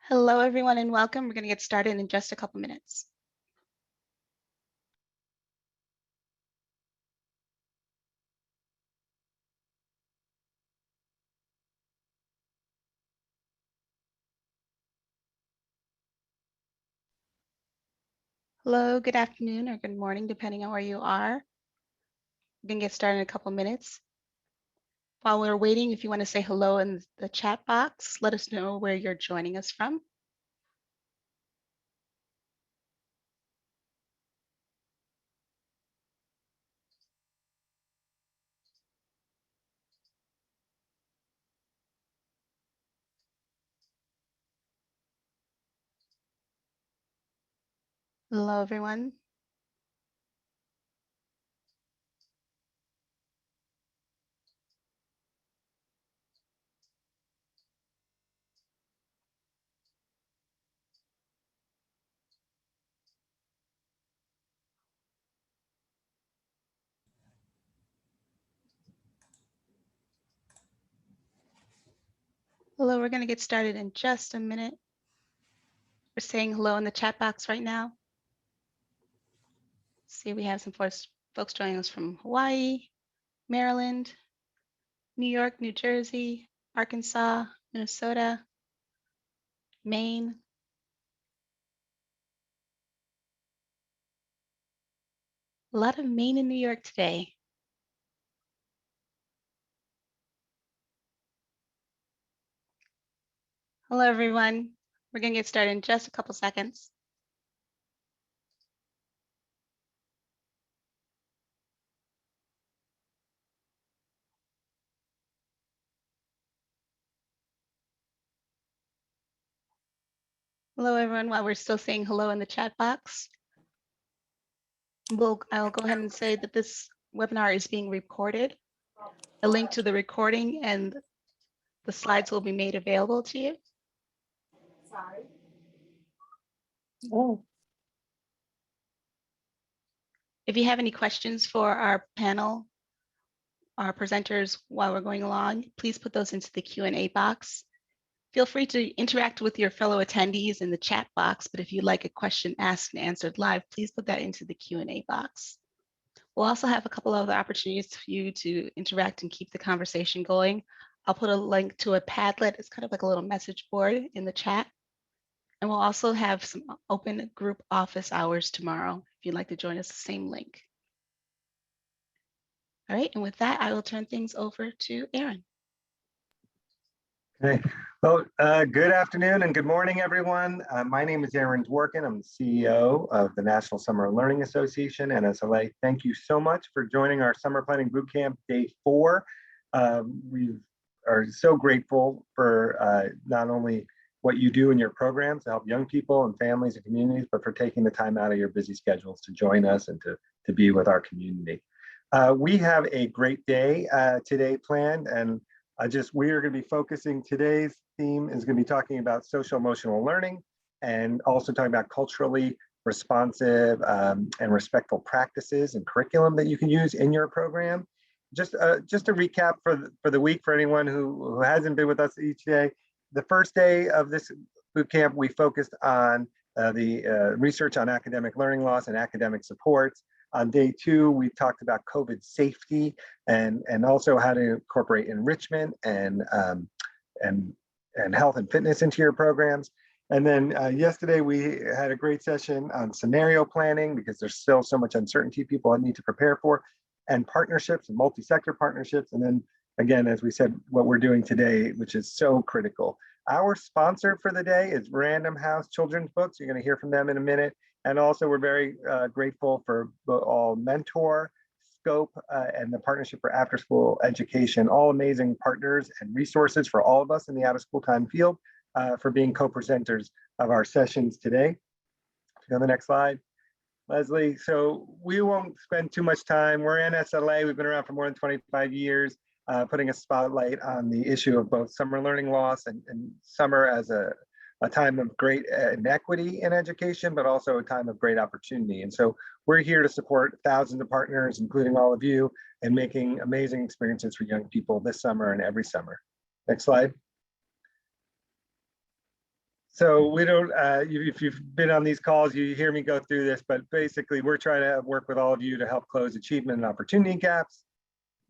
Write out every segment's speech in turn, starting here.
Hello, everyone, and welcome. We're going to get started in just a couple minutes. Hello, good afternoon, or good morning, depending on where you are. We're going to get started in a couple minutes. While we're waiting, if you want to say hello in the chat box, let us know where you're joining us from. Hello, everyone. Hello, we're going to get started in just a minute. We're saying hello in the chat box right now. See, we have some folks joining us from Hawaii, Maryland, New York, New Jersey, Arkansas, Minnesota, Maine. A lot of Maine and New York today. Hello, everyone. We're going to get started in just a couple seconds. Hello, everyone. While we're still saying hello in the chat box, I'll go ahead and say that this webinar is being recorded. A link to the recording and the slides will be made available to you. Sorry. Oh. If you have any questions for our panel, our presenters while we're going along, please put those into the Q&A box. Feel free to interact with your fellow attendees in the chat box, but if you'd like a question asked and answered live, please put that into the Q&A box. We'll also have a couple other opportunities for you to interact and keep the conversation going. I'll put a link to a Padlet. It's kind of like a little message board in the chat. And we'll also have some open group office hours tomorrow. If you'd like to join us, the same link. All right, and with that, I will turn things over to Aaron. Okay. Well, good afternoon and good morning, everyone. My name is Aaron Dworkin. I'm the CEO of the National Summer Learning Association, NSLA. Thank you so much for joining our Summer Planning Bootcamp Day 4. We are so grateful for not only what you do in your programs to help young people and families and communities, but for taking the time out of your busy schedules to join us and to be with our community. We have a great day today planned, and we are going to be focusing, today's theme is going to be talking about social emotional learning and also talking about culturally responsive and respectful practices and curriculum that you can use in your program. Just a recap for the week for anyone who hasn't been with us each day. The first day of this boot camp, we focused on the research on academic learning loss and academic supports. On day 2, we talked about COVID safety and also how to incorporate enrichment and health and fitness into your programs. And then yesterday we had a great session on scenario planning because there's still so much uncertainty people need to prepare for, and partnerships and multi-sector partnerships. And then again, as we said, what we're doing today, which is so critical. Our sponsor for the day is Random House Children's Books. You're going to hear from them in a minute. And also we're very grateful for all Mentor, Scope, and the Partnership for After School Education, all amazing partners and resources for all of us in the out of school time field for being co-presenters of our sessions today. Go to the next slide, Leslie. So we won't spend too much time. We're NSLA, we've been around for more than 25 years, putting a spotlight on the issue of both summer learning loss and summer as a time of great inequity in education, but also a time of great opportunity. And so we're here to support thousands of partners, including all of you, and making amazing experiences for young people this summer and every summer. Next slide. So we don't, if you've been on these calls, you hear me go through this, but basically we're trying to work with all of you to help close achievement and opportunity gaps.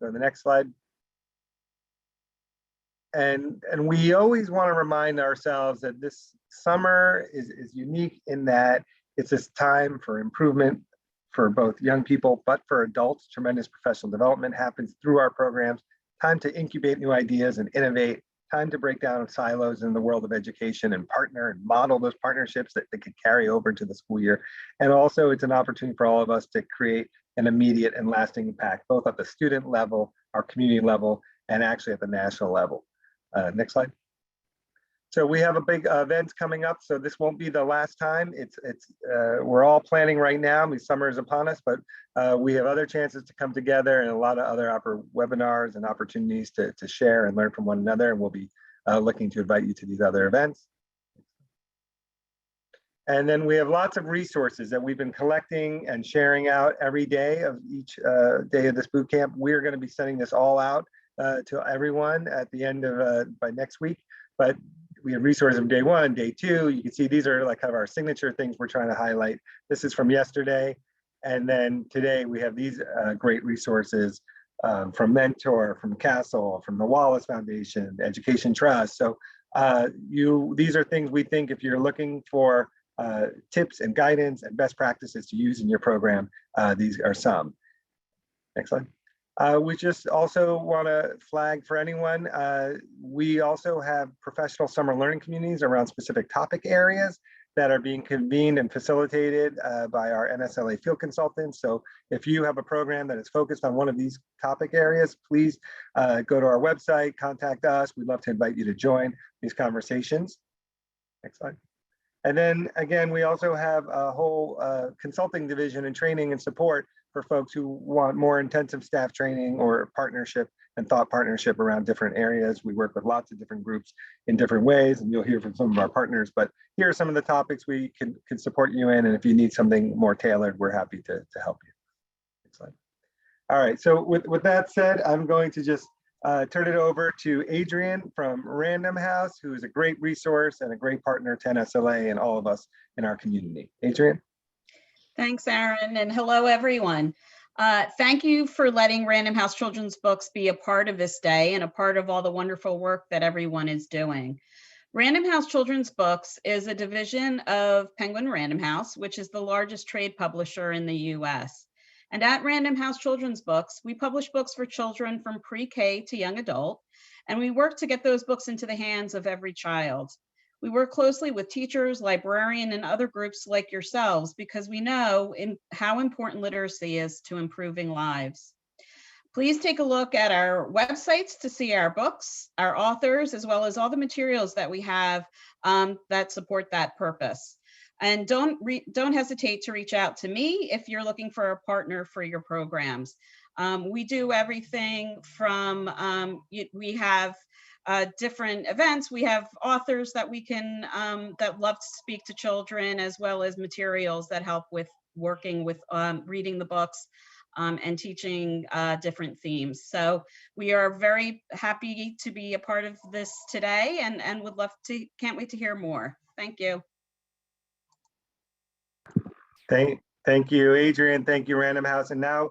Go to the next slide. And we always want to remind ourselves that this summer is unique in that it's this time for improvement for both young people, but for adults. Tremendous professional development happens through our programs. Time to incubate new ideas and innovate. Time to break down silos in the world of education and partner and model those partnerships that could carry over to the school year. And also it's an opportunity for all of us to create an immediate and lasting impact, both at the student level, our community level, and actually at the national level. Next slide. So we have a big events coming up. So this won't be the last time. We're all planning right now. I mean, summer is upon us, but we have other chances to come together and a lot of other webinars and opportunities to share and learn from one another. And we'll be looking to invite you to these other events. And then we have lots of resources that we've been collecting and sharing out every day of each day of this boot camp. We're going to be sending this all out to everyone at the end of by next week. But we have resources from day one, day two. You can see these are like kind of our signature things we're trying to highlight. This is from yesterday. And then today we have these great resources from Mentor, from Castle, from the Wallace Foundation, Education Trust. So these are things we think if you're looking for tips and guidance and best practices to use in your program, these are some. Next slide. We just also want to flag for anyone, we also have professional summer learning communities around specific topic areas that are being convened and facilitated by our NSLA field consultants. So if you have a program that is focused on one of these topic areas, please go to our website, contact us. We'd love to invite you to join these conversations. Next slide. And then again, we also have a whole consulting division and training and support for folks who want more intensive staff training or partnership and thought partnership around different areas. We work with lots of different groups in different ways, and you'll hear from some of our partners, but here are some of the topics we can support you in, and if you need something more tailored, we're happy to help you. Next slide. All right, so with that said, I'm going to just turn it over to Adrian from Random House, who is a great resource and a great partner to NSLA and all of us in our community. Adrian? Thanks, Aaron, and hello, everyone. Thank you for letting Random House Children's Books be a part of this day and a part of all the wonderful work that everyone is doing. Random House Children's Books is a division of Penguin Random House, which is the largest trade publisher in the US. And at Random House Children's Books, we publish books for children from pre-K to young adult, and we work to get those books into the hands of every child. We work closely with teachers, librarians, and other groups like yourselves because we know how important literacy is to improving lives. Please take a look at our websites to see our books, our authors, as well as all the materials that we have that support that purpose. And don't hesitate to reach out to me if you're looking for a partner for your programs. We do everything from, we have different events. We have authors that we can, that love to speak to children, as well as materials that help with working with reading the books and teaching different themes. So we are very happy to be a part of this today and would love to, can't wait to hear more. Thank you. Thank you, Adrian. Thank you, Random House. And now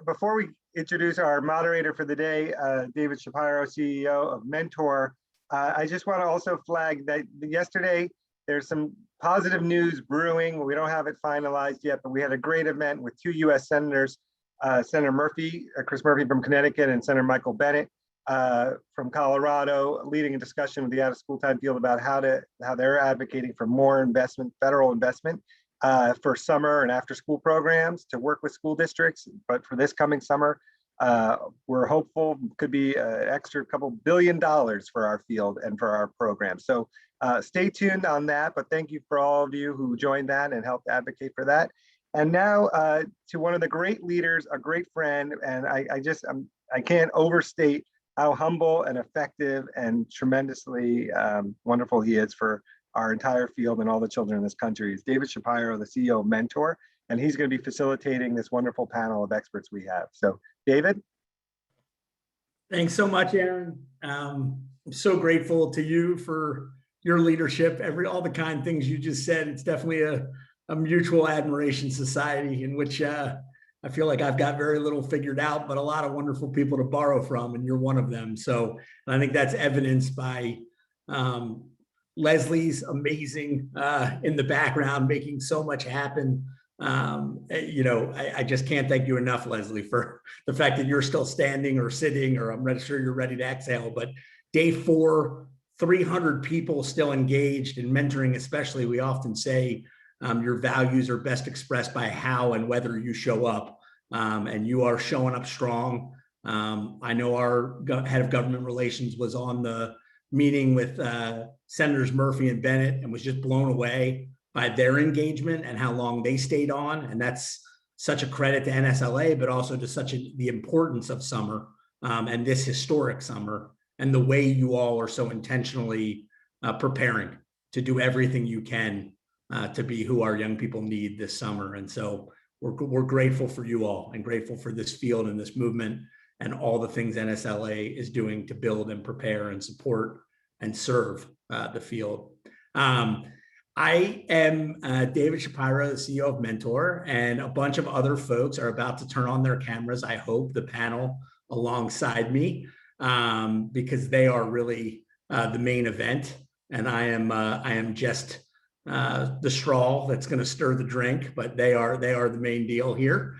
before we introduce our moderator for the day, David Shapiro, CEO of Mentor, I just want to also flag that yesterday there's some positive news brewing. We don't have it finalized yet, but we had a great event with two US senators, Senator Murphy, Chris Murphy from Connecticut, and Senator Michael Bennett from Colorado, leading a discussion with the out of school time field about how they're advocating for more investment, federal investment for summer and after school programs to work with school districts. But for this coming summer, we're hopeful could be an extra couple $2 billion for our field and for our program. So stay tuned on that, but thank you for all of you who joined that and helped advocate for that. And now to one of the great leaders, a great friend, and I can't overstate how humble and effective and tremendously wonderful he is for our entire field and all the children in this country. Is David Shapiro, the CEO of Mentor, and he's going to be facilitating this wonderful panel of experts we have. So David. Thanks so much, Aaron. I'm so grateful to you for your leadership, all the kind things you just said. It's definitely a mutual admiration society in which I feel like I've got very little figured out, but a lot of wonderful people to borrow from, and you're one of them. So I think that's evidenced by Leslie's amazing in the background, making so much happen. I just can't thank you enough, Leslie, for the fact that you're still standing or sitting, or I'm not sure you're ready to exhale. But day 4, 300 people still engaged in mentoring, especially. We often say your values are best expressed by how and whether you show up, and you are showing up strong. I know our head of government relations was on the meeting with Senators Murphy and Bennett and was just blown away by their engagement and how long they stayed on. And that's such a credit to NSLA, but also to the importance of summer and this historic summer, and the way you all are so intentionally preparing to do everything you can to be who our young people need this summer. And so we're grateful for you all, and grateful for this field and this movement and all the things NSLA is doing to build and prepare and support and serve the field. I am David Shapiro, the CEO of Mentor, and a bunch of other folks are about to turn on their cameras. I hope the panel alongside me, because they are really the main event, and I am just the straw that's going to stir the drink, but they are the main deal here.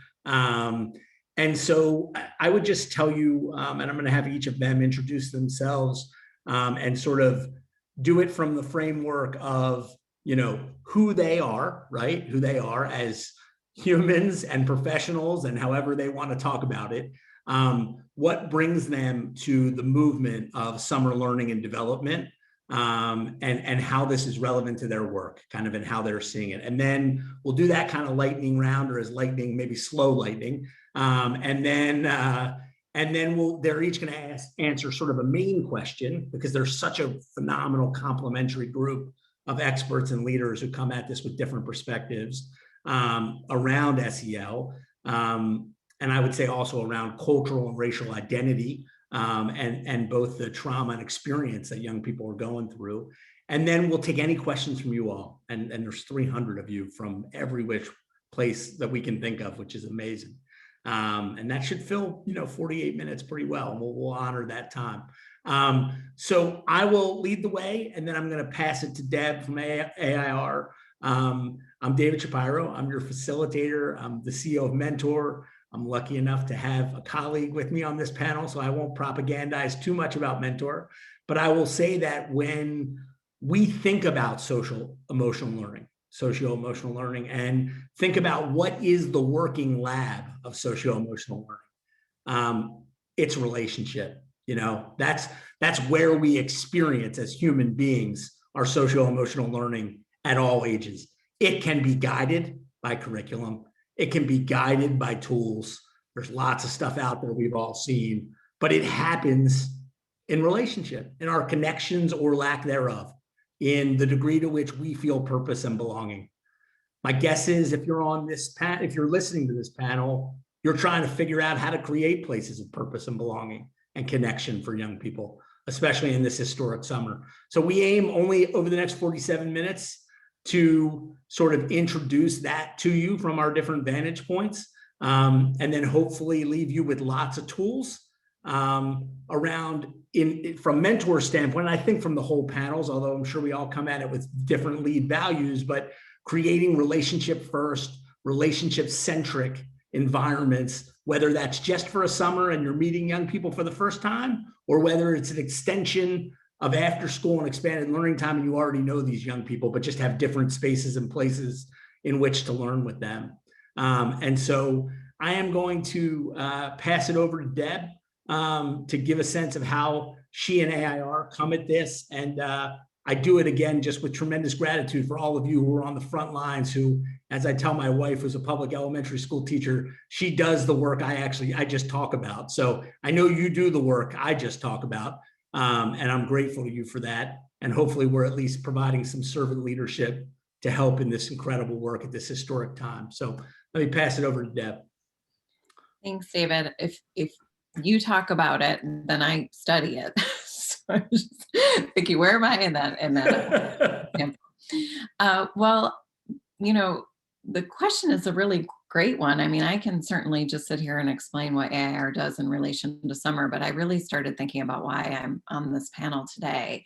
And so I would just tell you, and I'm going to have each of them introduce themselves and sort of do it from the framework of, who they are, right? Who they are as humans and professionals, and however they want to talk about it. What brings them to the movement of summer learning and development, and how this is relevant to their work, kind of, and how they're seeing it. And then we'll do that kind of lightning round, or as lightning, maybe slow lightning. And then they're each going to answer sort of a main question, because there's such a phenomenal complementary group of experts and leaders who come at this with different perspectives around SEL. And I would say also around cultural and racial identity, and both the trauma and experience that young people are going through. And then we'll take any questions from you all. And there's 300 of you from every which place that we can think of, which is amazing. And that should fill, 48 minutes pretty well. And we'll honor that time. So I will lead the way, and then I'm going to pass it to Deb from AIR. I'm David Shapiro. I'm your facilitator. I'm the CEO of Mentor. I'm lucky enough to have a colleague with me on this panel, so I won't propagandize too much about Mentor. But I will say that when we think about socio-emotional learning, and think about what is the working lab of socio-emotional learning, it's relationship. That's where we experience as human beings our socio-emotional learning at all ages. It can be guided by curriculum. It can be guided by tools. There's lots of stuff out there we've all seen, but it happens in relationship, in our connections or lack thereof, in the degree to which we feel purpose and belonging. My guess is if you're listening to this panel, you're trying to figure out how to create places of purpose and belonging and connection for young people, especially in this historic summer. So we aim only over the next 47 minutes to sort of introduce that to you from our different vantage points, and then hopefully leave you with lots of tools around from Mentor standpoint. And I think from the whole panels, although I'm sure we all come at it with different lead values, but creating relationship first, relationship centric environments, whether that's just for a summer and you're meeting young people for the first time, or whether it's an extension of after school and expanded learning time and you already know these young people, but just have different spaces and places in which to learn with them. And so I am going to pass it over to Deb to give a sense of how she and AIR come at this. And I do it again just with tremendous gratitude for all of you who are on the front lines, who, as I tell my wife, who's a public elementary school teacher, she does the work I just talk about. So I know you do the work I just talk about. And I'm grateful to you for that. And hopefully we're at least providing some servant leadership to help in this incredible work at this historic time. So let me pass it over to Deb. Thanks, David. If you talk about it, then I study it. I was just thinking, where am I in that? Well, you know, the question is a really great one. I mean, I can certainly just sit here and explain what AIR does in relation to summer, but I really started thinking about why I'm on this panel today.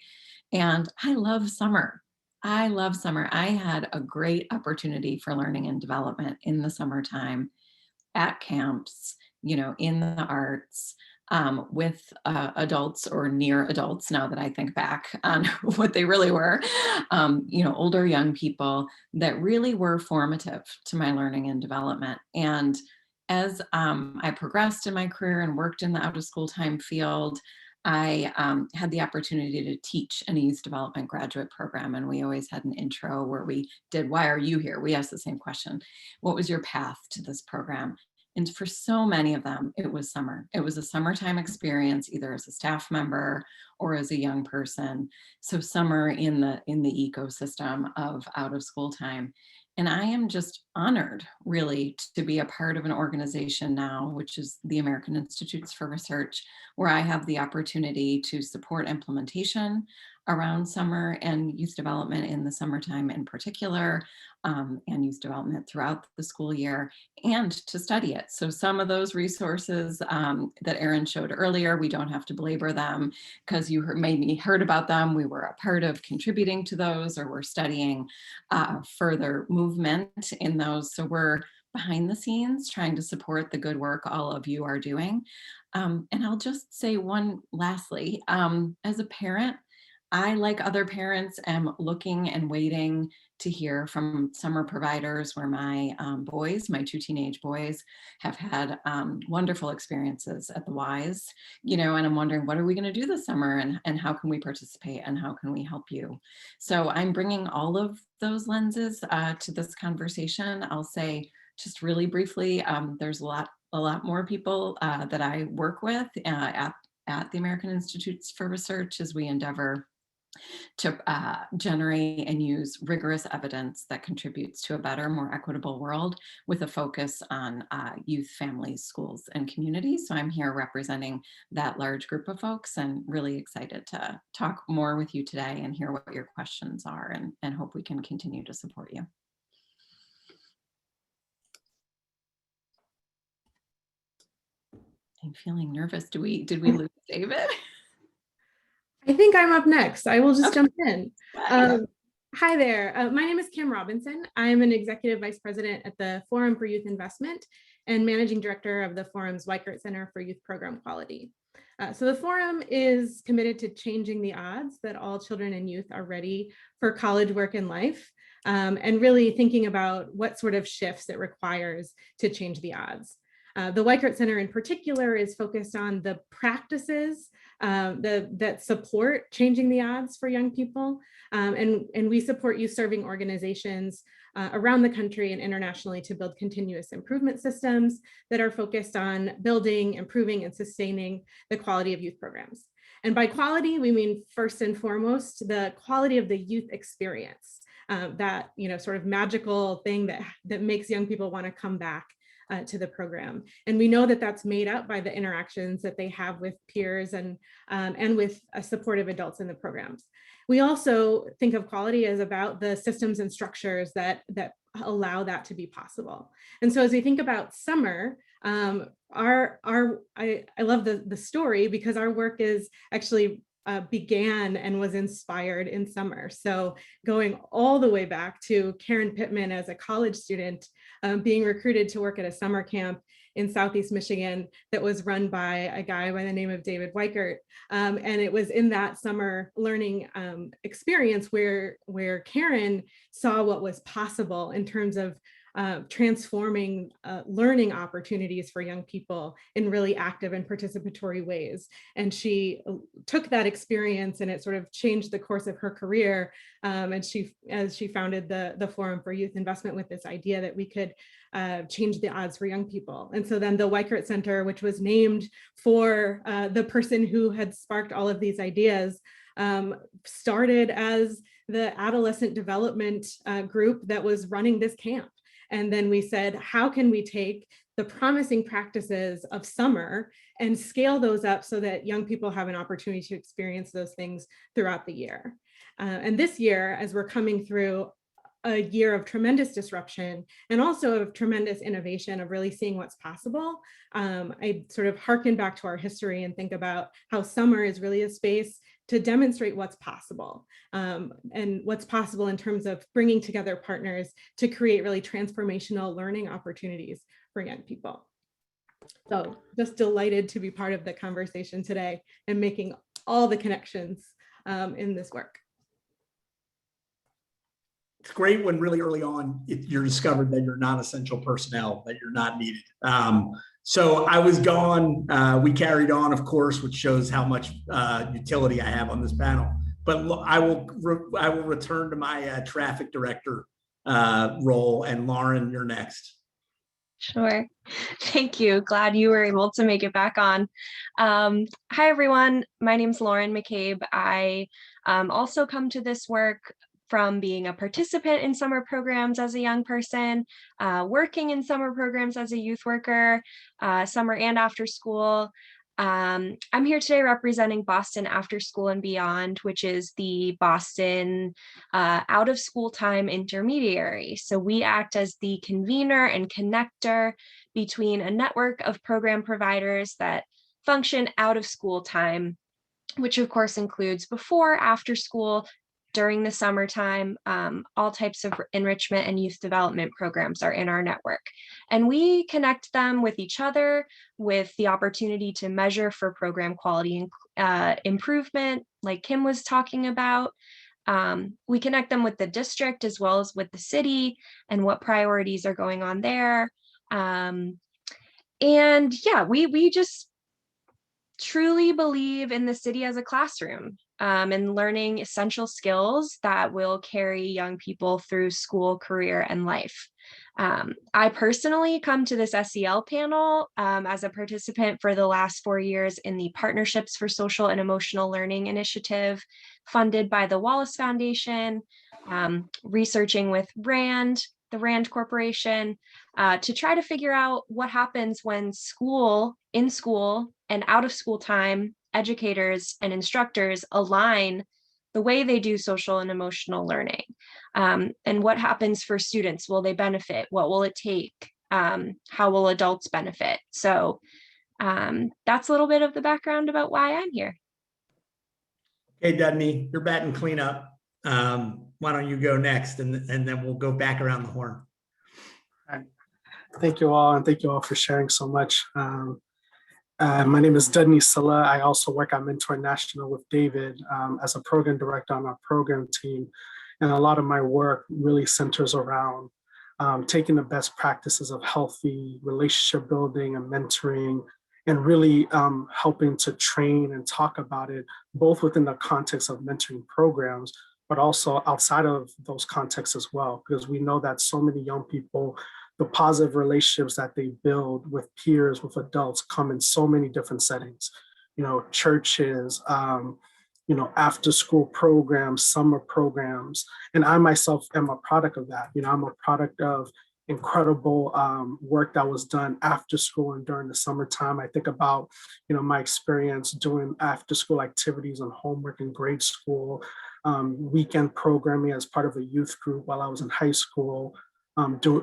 And I love summer. I love summer. I had a great opportunity for learning and development in the summertime at camps, you know, in the arts, with adults or near adults, now that I think back on what they really were, you know, older young people that really were formative to my learning and development. And as I progressed in my career and worked in the out of school time field, I had the opportunity to teach an youth development graduate program. And we always had an intro where we did, why are you here? We asked the same question. What was your path to this program? And for so many of them, it was summer. It was a summertime experience, either as a staff member or as a young person. So summer in the ecosystem of out of school time. And I am just honored, really, to be a part of an organization now, which is the American Institutes for Research, where I have the opportunity to support implementation around summer and youth development in the summertime in particular, and youth development throughout the school year, and to study it. So some of those resources that Erin showed earlier, we don't have to belabor them because you maybe heard about them. We were a part of contributing to those, or we're studying further movement in those. So we're behind the scenes trying to support the good work all of you are doing. And I'll just say one lastly, as a parent, I, like other parents, am looking and waiting to hear from summer providers where my boys, my 2 teenage boys, have had wonderful experiences at the Wise, you know, and I'm wondering, what are we going to do this summer, and how can we participate, and how can we help you? So I'm bringing all of those lenses to this conversation. I'll say just really briefly, there's a lot more people that I work with at the American Institutes for Research as we endeavor to generate and use rigorous evidence that contributes to a better, more equitable world, with a focus on youth, families, schools, and communities. So I'm here representing that large group of folks, and really excited to talk more with you today and hear what your questions are, and hope we can continue to support you. I'm feeling nervous. Did we lose David? I think I'm up next. I will just jump in. Hi. Hi there. My name is Kim Robinson. I'm an Executive Vice President at the Forum for Youth Investment and Managing Director of the Forum's Weichert Center for Youth Program Quality. So the Forum is committed to changing the odds that all children and youth are ready for college, work, and life, and really thinking about what sort of shifts it requires to change the odds. The Weichert Center in particular is focused on the practices that support changing the odds for young people. And we support youth serving organizations around the country and internationally to build continuous improvement systems that are focused on building, improving, and sustaining the quality of youth programs. And by quality, we mean first and foremost, the quality of the youth experience, that, you know, sort of magical thing that makes young people want to come back to the program. And we know that that's made up by the interactions that they have with peers and with supportive adults in the programs. We also think of quality as about the systems and structures that allow that to be possible. And so as we think about summer, I love the story, because our work is actually began and was inspired in summer. So going all the way back to Karen Pittman as a college student, being recruited to work at a summer camp in Southeast Michigan that was run by a guy by the name of David Weichert. And it was in that summer learning experience where Karen saw what was possible in terms of transforming learning opportunities for young people in really active and participatory ways. And she took that experience and it sort of changed the course of her career. And as she founded the Forum for Youth Investment with this idea that we could change the odds for young people. And so then the Weichert Center, which was named for the person who had sparked all of these ideas, started as the adolescent development group that was running this camp. And then we said, how can we take the promising practices of summer and scale those up so that young people have an opportunity to experience those things throughout the year. And this year, as we're coming through a year of tremendous disruption and also of tremendous innovation of really seeing what's possible, I sort of hearken back to our history and think about how summer is really a space to demonstrate what's possible, and what's possible in terms of bringing together partners to create really transformational learning opportunities for young people. So just delighted to be part of the conversation today and making all the connections in this work. It's great when really early on you're discovered that you're non-essential personnel, that you're not needed. So I was gone. We carried on, of course, which shows how much utility I have on this panel. But I will return to my traffic director role. And Lauren, you're next. Sure. Thank you. Glad you were able to make it back on. Hi, everyone. My name's Lauren Mccabe. I also come to this work from being a participant in summer programs as a young person, working in summer programs as a youth worker, summer and after school. I'm here today representing Boston After School and Beyond, which is the Boston out of school time intermediary. So we act as the convener and connector between a network of program providers that function out of school time, which of course includes before, after school, during the summertime. All types of enrichment and youth development programs are in our network. And we connect them with each other with the opportunity to measure for program quality and improvement, like Kim was talking about. We connect them with the district as well as with the city and what priorities are going on there. And yeah, we just truly believe in the city as a classroom. And learning essential skills that will carry young people through school, career, and life. I personally come to this SEL panel as a participant for the last 4 years in the Partnerships for Social and Emotional Learning initiative funded by the Wallace Foundation, researching with RAND, the RAND Corporation, to try to figure out what happens when school, in school, and out of school time, educators and instructors align the way they do social and emotional learning. And what happens for students? Will they benefit? What will it take? How will adults benefit? So that's a little bit of the background about why I'm here. Okay, Denny, you're batting cleanup. Why don't you go next, and then we'll go back around the horn. Thank you all, and thank you all for sharing so much. My name is Denny Saleh. I also work at Mentor National with David as a program director on our program team. And a lot of my work really centers around taking the best practices of healthy relationship building and mentoring, and really helping to train and talk about it, both within the context of mentoring programs, but also outside of those contexts as well, because we know that so many young people, the positive relationships that they build with peers, with adults, come in so many different settings, churches, after school programs, summer programs. And I myself am a product of that. I'm a product of incredible work that was done after school and during the summertime. I think about, my experience doing after school activities and homework in grade school, weekend programming as part of a youth group while I was in high school,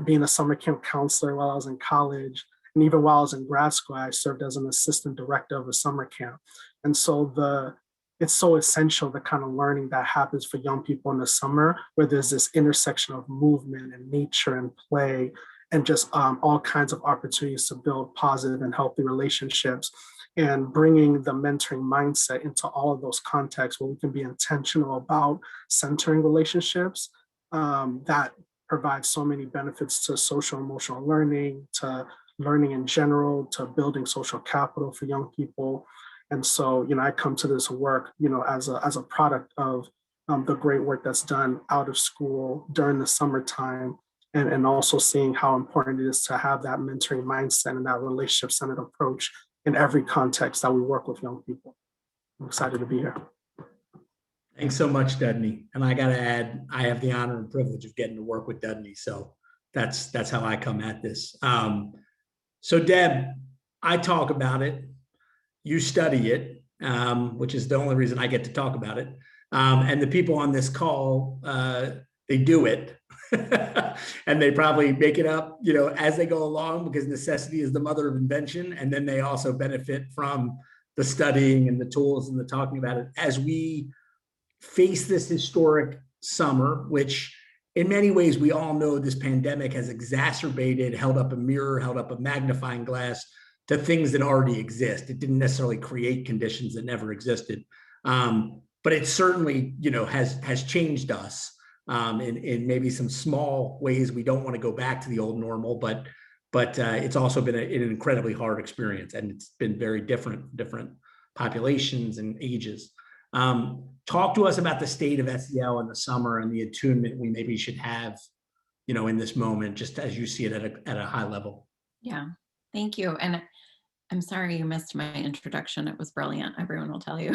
being a summer camp counselor while I was in college. And even while I was in grad school, I served as an assistant director of a summer camp. And so it's so essential, the kind of learning that happens for young people in the summer, where there's this intersection of movement and nature and play, and just all kinds of opportunities to build positive and healthy relationships, and bringing the mentoring mindset into all of those contexts where we can be intentional about centering relationships that provide so many benefits to social emotional learning, to learning in general, to building social capital for young people. And so, I come to this work, as a product of the great work that's done out of school during the summertime, and also seeing how important it is to have that mentoring mindset and that relationship-centered approach in every context that we work with young people. I'm excited to be here. Thanks so much, Denny. And I got to add, I have the honor and privilege of getting to work with Denny. So that's how I come at this. So Deb, I talk about it, you study it, which is the only reason I get to talk about it. And the people on this call, they do it. And they probably make it up, as they go along, because necessity is the mother of invention. And then they also benefit from the studying and the tools and the talking about it as we face this historic summer, which in many ways, we all know this pandemic has exacerbated, held up a mirror, held up a magnifying glass to things that already exist. It didn't necessarily create conditions that never existed. But it certainly, has changed us in maybe some small ways. We don't want to go back to the old normal, but it's also been an incredibly hard experience, and it's been very different populations and ages. Talk to us about the state of SEL in the summer and the attunement we maybe should have, in this moment, just as you see it at a high level. Yeah, thank you. And I'm sorry you missed my introduction. It was brilliant. Everyone will tell you.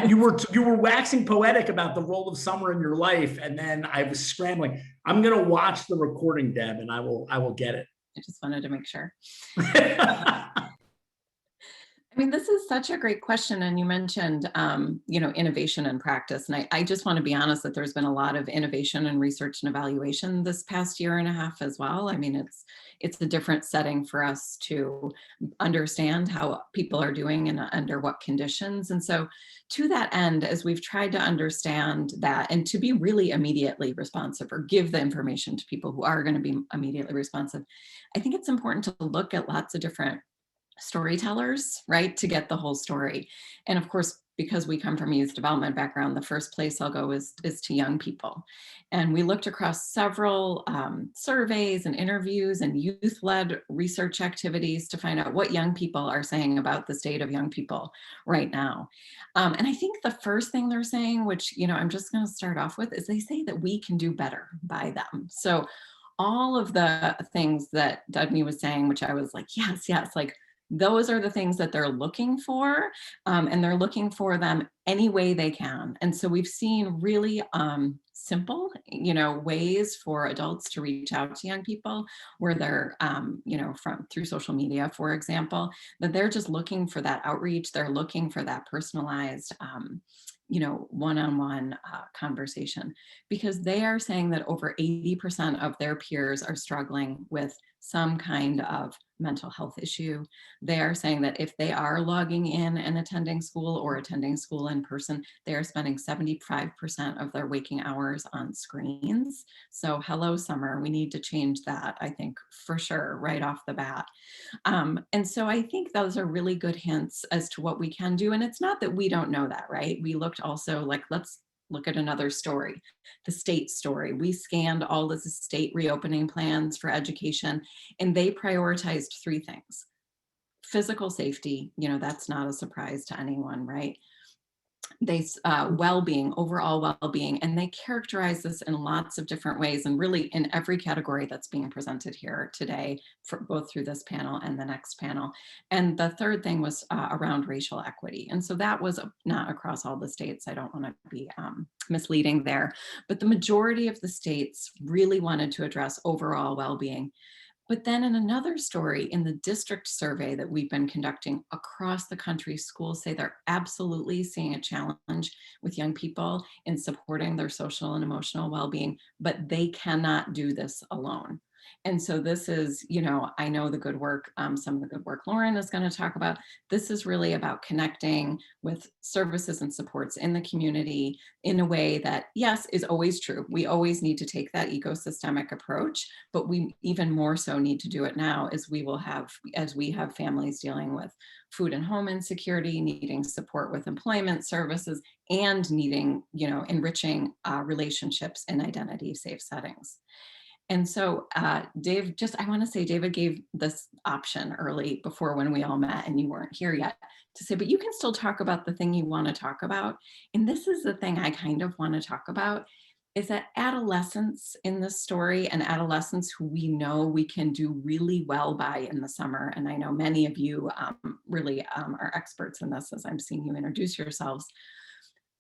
You were waxing poetic about the role of summer in your life, and then I was scrambling. I'm gonna watch the recording, Deb, and I will get it. I just wanted to make sure. I mean, this is such a great question. And you mentioned, innovation and practice. And I just want to be honest that there's been a lot of innovation and research and evaluation this past year and a half as well. I mean, it's a different setting for us to understand how people are doing and under what conditions. And so to that end, as we've tried to understand that and to be really immediately responsive or give the information to people who are going to be immediately responsive, I think it's important to look at lots of different storytellers, right, to get the whole story. And of course, because we come from a youth development background, the first place I'll go is to young people. And we looked across several surveys and interviews and youth-led research activities to find out what young people are saying about the state of young people right now. And I think the first thing they're saying, which, I'm just going to start off with, is they say that we can do better by them. So all of the things that Dudney was saying, which I was like, yes, like, those are the things that they're looking for, and they're looking for them any way they can. And so we've seen really simple, ways for adults to reach out to young people where they're, through social media, for example, that they're just looking for that outreach. They're looking for that personalized, one-on-one conversation, because they are saying that over 80% of their peers are struggling with some kind of mental health issue. They are saying that if they are logging in and attending school or attending school in person, they are spending 75% of their waking hours on screens. So hello, summer, we need to change that, I think, for sure, right off the bat. And so I think those are really good hints as to what we can do. And it's not that we don't know that, right? We looked also like, let's look at another story, the state story. We scanned all of the state reopening plans for education, and they prioritized three things. Physical safety, that's not a surprise to anyone, right? They well-being, overall well-being, and they characterize this in lots of different ways, and really in every category that's being presented here today, for both through this panel and the next panel. And the third thing was around racial equity. And so that was not across all the states. I don't want to be misleading there, but the majority of the states really wanted to address overall well-being. But then in another story, in the district survey that we've been conducting across the country, schools say they're absolutely seeing a challenge with young people in supporting their social and emotional well-being, but they cannot do this alone. And so this is, I know the good work, some of the good work Lauren is going to talk about. This is really about connecting with services and supports in the community in a way that, yes, is always true. We always need to take that ecosystemic approach, but we even more so need to do it now as we have families dealing with food and home insecurity, needing support with employment services, and needing, enriching relationships in identity safe settings. And so Dave, I want to say David gave this option early before when we all met and you weren't here yet to say, but you can still talk about the thing you want to talk about. And this is the thing I kind of want to talk about, is that adolescents in this story, and adolescents who we know we can do really well by in the summer. And I know many of you really are experts in this as I'm seeing you introduce yourselves.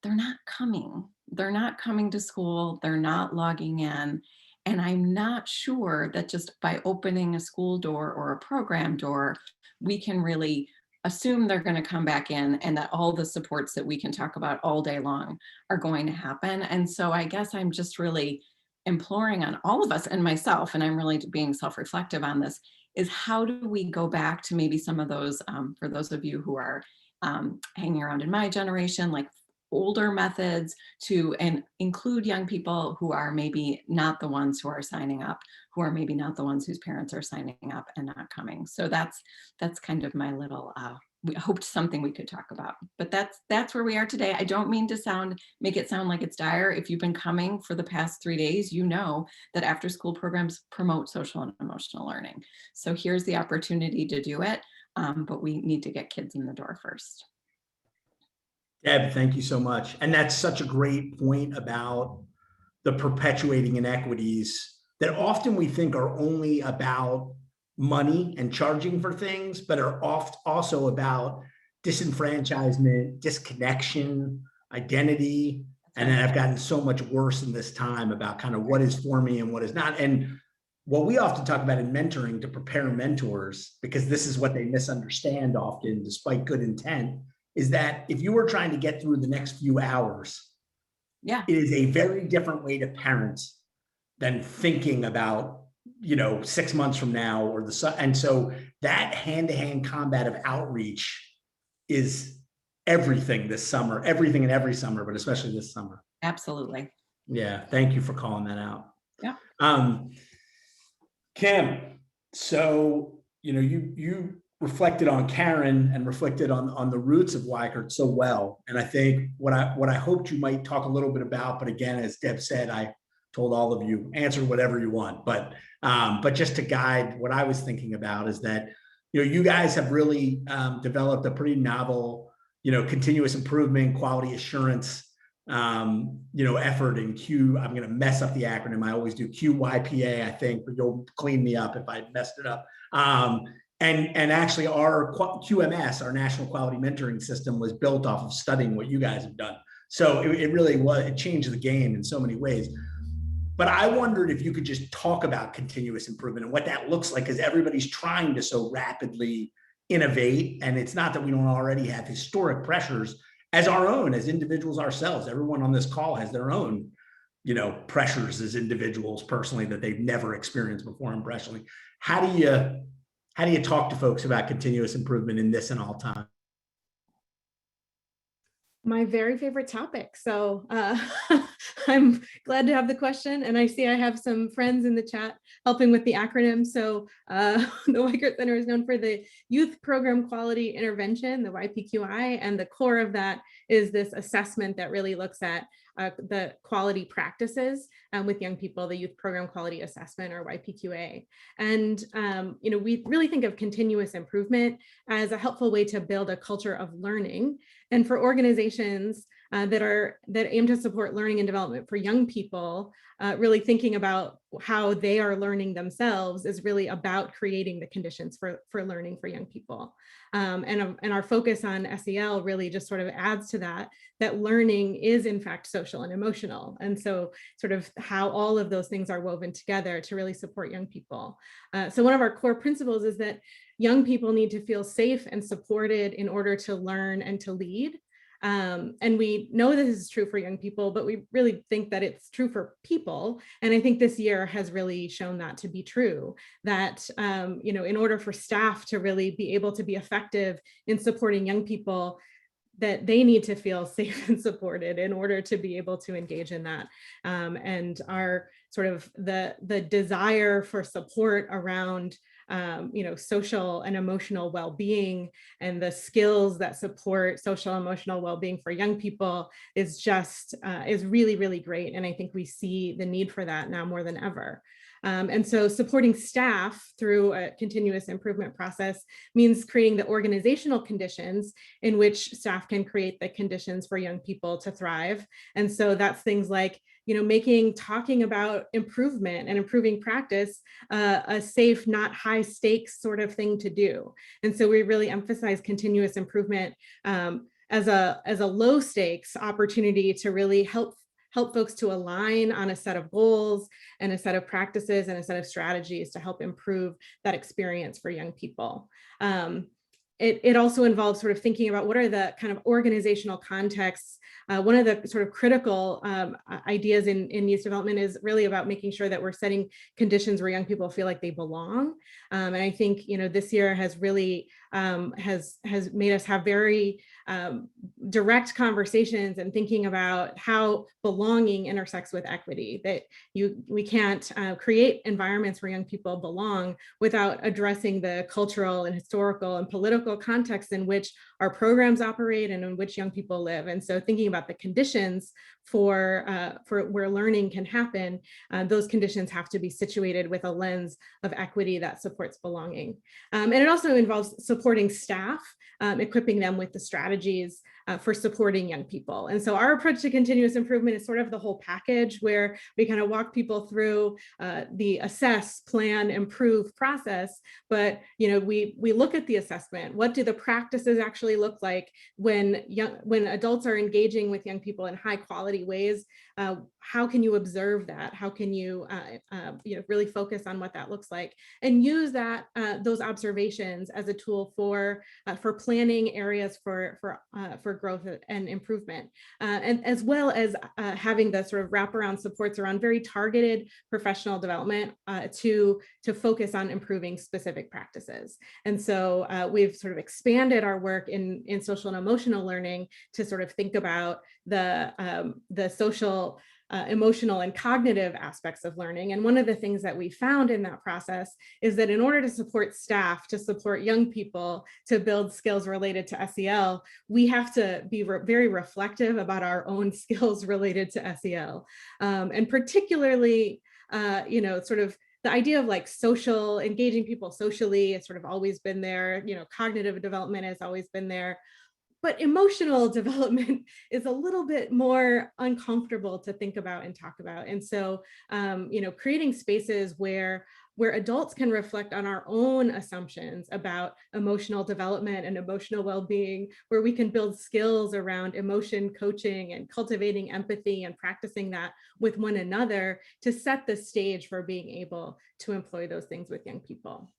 They're not coming. They're not coming to school. They're not logging in. And I'm not sure that just by opening a school door or a program door, we can really assume they're going to come back in and that all the supports that we can talk about all day long are going to happen. And so I guess I'm just really imploring on all of us and myself, and I'm really being self-reflective on this, is how do we go back to maybe some of those, for those of you who are hanging around in my generation, like older methods, to and include young people who are maybe not the ones who are signing up, who are maybe not the ones whose parents are signing up and not coming. So that's kind of my little we hoped something we could talk about, but that's where we are today. I don't mean to make it sound like it's dire. If you've been coming for the past 3 days, you know that after school programs promote social and emotional learning. So here's the opportunity to do it, but we need to get kids in the door first. Deb, thank you so much. And that's such a great point about the perpetuating inequities that often we think are only about money and charging for things, but are oft also about disenfranchisement, disconnection, identity. And then I've gotten so much worse in this time about kind of what is for me and what is not. And what we often talk about in mentoring to prepare mentors, because this is what they misunderstand often, despite good intent, is that if you were trying to get through the next few hours, yeah, it is a very different way to parent than thinking about, 6 months from now or and so that hand-to-hand combat of outreach is everything this summer, everything in every summer, but especially this summer. Absolutely. Yeah. Thank you for calling that out. Yeah. Kim, so, you reflected on Karen and reflected on the roots of Weikert so well. And I think what I hoped you might talk a little bit about, but again, as Deb said, I told all of you, answer whatever you want, but just to guide what I was thinking about is that, you guys have really developed a pretty novel, continuous improvement, quality assurance, effort in I'm going to mess up the acronym. I always do QYPA, I think, but you'll clean me up if I messed it up. And actually our QMS, our National Quality Mentoring System, was built off of studying what you guys have done. So it really was, it changed the game in so many ways. But I wondered if you could just talk about continuous improvement and what that looks like, because everybody's trying to so rapidly innovate. And it's not that we don't already have historic pressures as our own, as individuals ourselves. Everyone on this call has their own, pressures as individuals personally that they've never experienced before and professionally. How do you talk to folks about continuous improvement in this and all time? My very favorite topic. So I'm glad to have the question. And I see I have some friends in the chat helping with the acronym. So the Weikert Center is known for the Youth Program Quality Intervention, the YPQI, and the core of that is this assessment that really looks at the quality practices with young people, the Youth Program Quality Assessment, or YPQA. And we really think of continuous improvement as a helpful way to build a culture of learning. And for organizations that aim to support learning and development for young people, really thinking about how they are learning themselves is really about creating the conditions for learning for young people. And our focus on SEL really just sort of adds to that learning is in fact social and emotional. And so sort of how all of those things are woven together to really support young people. So one of our core principles is that young people need to feel safe and supported in order to learn and to lead. And we know this is true for young people, but we really think that it's true for people. And I think this year has really shown that to be true, that, in order for staff to really be able to be effective in supporting young people, that they need to feel safe and supported in order to be able to engage in that. And our sort of the desire for support around social and emotional well-being and the skills that support social and emotional well-being for young people is really, really great. And I think we see the need for that now more than ever. And so supporting staff through a continuous improvement process means creating the organizational conditions in which staff can create the conditions for young people to thrive. And so that's things like, talking about improvement and improving practice a safe, not high stakes sort of thing to do. And so we really emphasize continuous improvement as a low stakes opportunity to really help help folks to align on a set of goals and a set of practices and a set of strategies to help improve that experience for young people. It also involves sort of thinking about what are the kind of organizational contexts. One of the sort of critical ideas in youth development is really about making sure that we're setting conditions where young people feel like they belong. And I think, this year has really has made us have very direct conversations and thinking about how belonging intersects with equity, that we can't create environments where young people belong without addressing the cultural and historical and political context in which our programs operate and in which young people live. And so thinking about the conditions for where learning can happen, those conditions have to be situated with a lens of equity that supports belonging. And it also involves supporting staff, equipping them with the strategies for supporting young people. And so our approach to continuous improvement is sort of the whole package, where we kind of walk people through the assess, plan, improve process. But we look at the assessment. What do the practices actually look like when adults are engaging with young people in high quality ways? How can you observe that? How can you really focus on what that looks like and use that those observations as a tool for planning areas for growth and improvement, and as well as having the sort of wraparound supports around very targeted professional development to focus on improving specific practices. And so we've sort of expanded our work in social and emotional learning to sort of think about the social, emotional and cognitive aspects of learning. And one of the things that we found in that process is that in order to support staff, to support young people, to build skills related to SEL, we have to be very reflective about our own skills related to SEL. And particularly, sort of the idea of like social, engaging people socially, it's sort of always been there, cognitive development has always been there. But emotional development is a little bit more uncomfortable to think about and talk about. And so, creating spaces where adults can reflect on our own assumptions about emotional development and emotional well-being, where we can build skills around emotion coaching and cultivating empathy and practicing that with one another to set the stage for being able to employ those things with young people.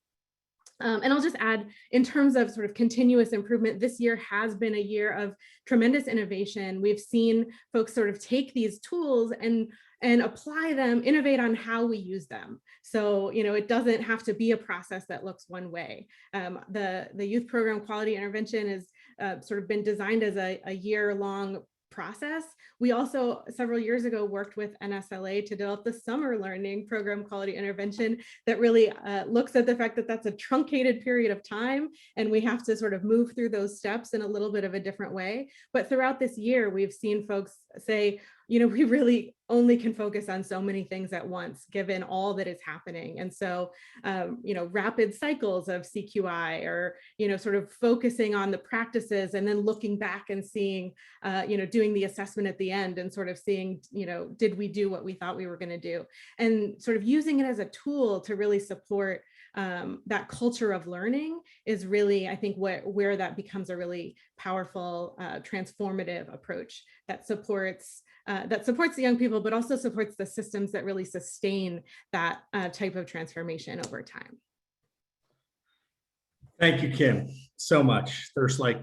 And I'll just add, in terms of sort of continuous improvement, this year has been a year of tremendous innovation. We've seen folks sort of take these tools and apply them, innovate on how we use them. So, it doesn't have to be a process that looks one way. The youth program quality intervention has sort of been designed as a year-long process. We also several years ago worked with NSLA to develop the summer learning program quality intervention that really looks at the fact that that's a truncated period of time and we have to sort of move through those steps in a little bit of a different way. But throughout this year, we've seen folks say, we really only can focus on so many things at once, given all that is happening. And so, rapid cycles of CQI or, sort of focusing on the practices and then looking back and seeing, doing the assessment at the end and sort of seeing, did we do what we thought we were going to do? And sort of using it as a tool to really support that culture of learning is really, I think, where that becomes a really powerful, transformative approach that supports the young people, but also supports the systems that really sustain that type of transformation over time. Thank you, Kim, so much. There's like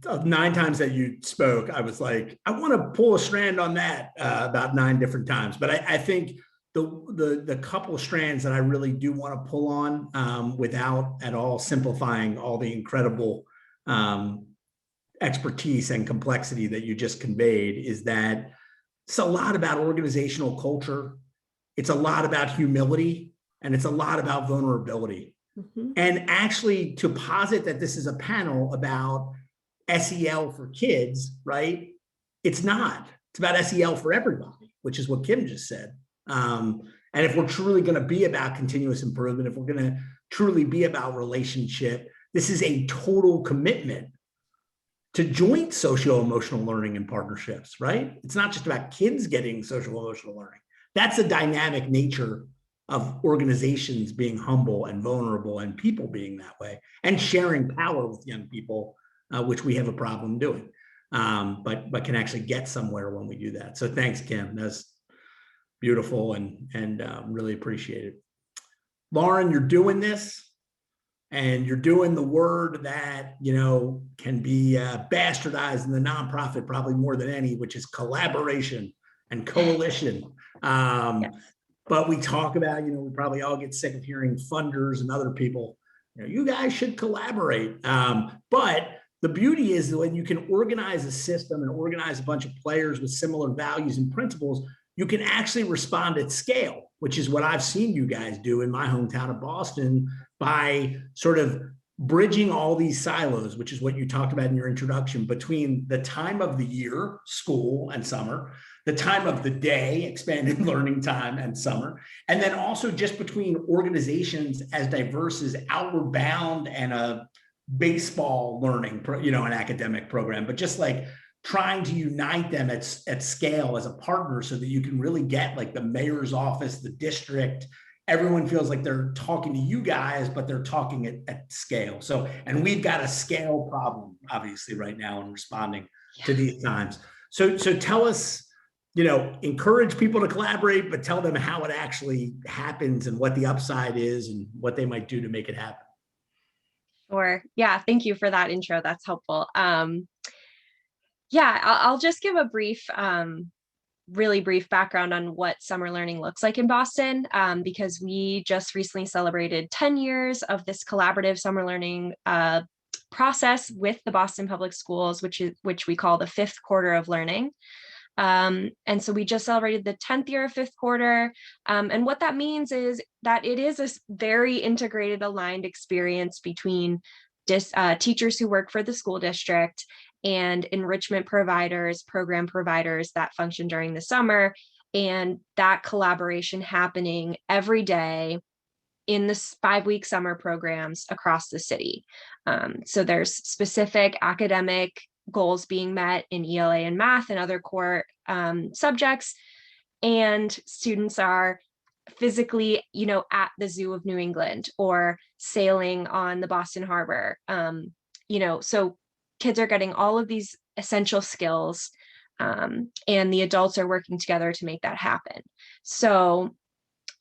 9 times that you spoke, I was like, I want to pull a strand on that about 9 different times. But I think the couple of strands that I really do want to pull on without at all simplifying all the incredible expertise and complexity that you just conveyed is that it's a lot about organizational culture. It's a lot about humility, and it's a lot about vulnerability. Mm-hmm. And actually, to posit that this is a panel about SEL for kids, right? It's not. It's about SEL for everybody, which is what Kim just said. And if we're truly going to be about continuous improvement, if we're going to truly be about relationship, this is a total commitment to joint socio-emotional learning and partnerships, right? It's not just about kids getting social-emotional learning. That's the dynamic nature of organizations being humble and vulnerable and people being that way and sharing power with young people, which we have a problem doing. but can actually get somewhere when we do that. So thanks, Kim. That's beautiful and really appreciate it. Lauren, you're doing this. And you're doing the word that, you know, can be bastardized in the nonprofit probably more than any, which is collaboration and coalition. Yes. But we talk about, you know, we probably all get sick of hearing funders and other people, you know, you guys should collaborate. But the beauty is that when you can organize a system and organize a bunch of players with similar values and principles, you can actually respond at scale, which is what I've seen you guys do in my hometown of Boston by sort of bridging all these silos, which is what you talked about in your introduction, between the time of the year, school and summer, the time of the day, expanded learning time and summer, and then also just between organizations as diverse as Outward Bound and a baseball learning, you know, an academic program, but just like trying to unite them at scale as a partner so that you can really get like the mayor's office, the district, everyone feels like they're talking to you guys, but they're talking at scale. So, and we've got a scale problem, obviously, right now in responding to these times. So tell us, you know, encourage people to collaborate, but tell them how it actually happens and what the upside is and what they might do to make it happen. Sure. Yeah. Thank you for that intro. That's helpful. Yeah, I'll just give a brief, really brief background on what summer learning looks like in Boston, because we just recently celebrated 10 years of this collaborative summer learning process with the Boston Public Schools, which we call the fifth quarter of learning. And so we just celebrated the 10th year of fifth quarter. And what that means is that it is a very integrated, aligned experience between teachers who work for the school district and enrichment providers, program providers that function during the summer, and that collaboration happening every day in the 5-week summer programs across the city. So there's specific academic goals being met in ELA and math and other core subjects, and students are physically, you know, at the Zoo of New England or sailing on the Boston Harbor. You know, so kids are getting all of these essential skills, and the adults are working together to make that happen. So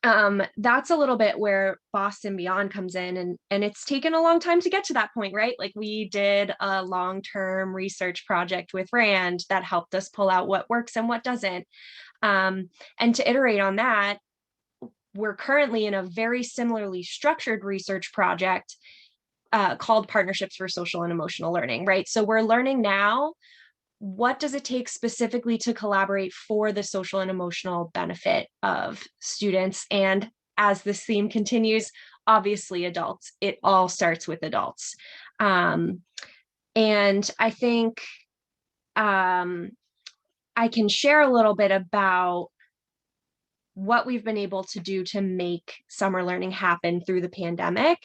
that's a little bit where Boston Beyond comes in, and it's taken a long time to get to that point, right? Like we did a long-term research project with Rand that helped us pull out what works and what doesn't. And to iterate on that, we're currently in a very similarly structured research project called Partnerships for Social and Emotional Learning, right? So we're learning now, what does it take specifically to collaborate for the social and emotional benefit of students? And as this theme continues, obviously adults, it all starts with adults. And I think I can share a little bit about what we've been able to do to make summer learning happen through the pandemic,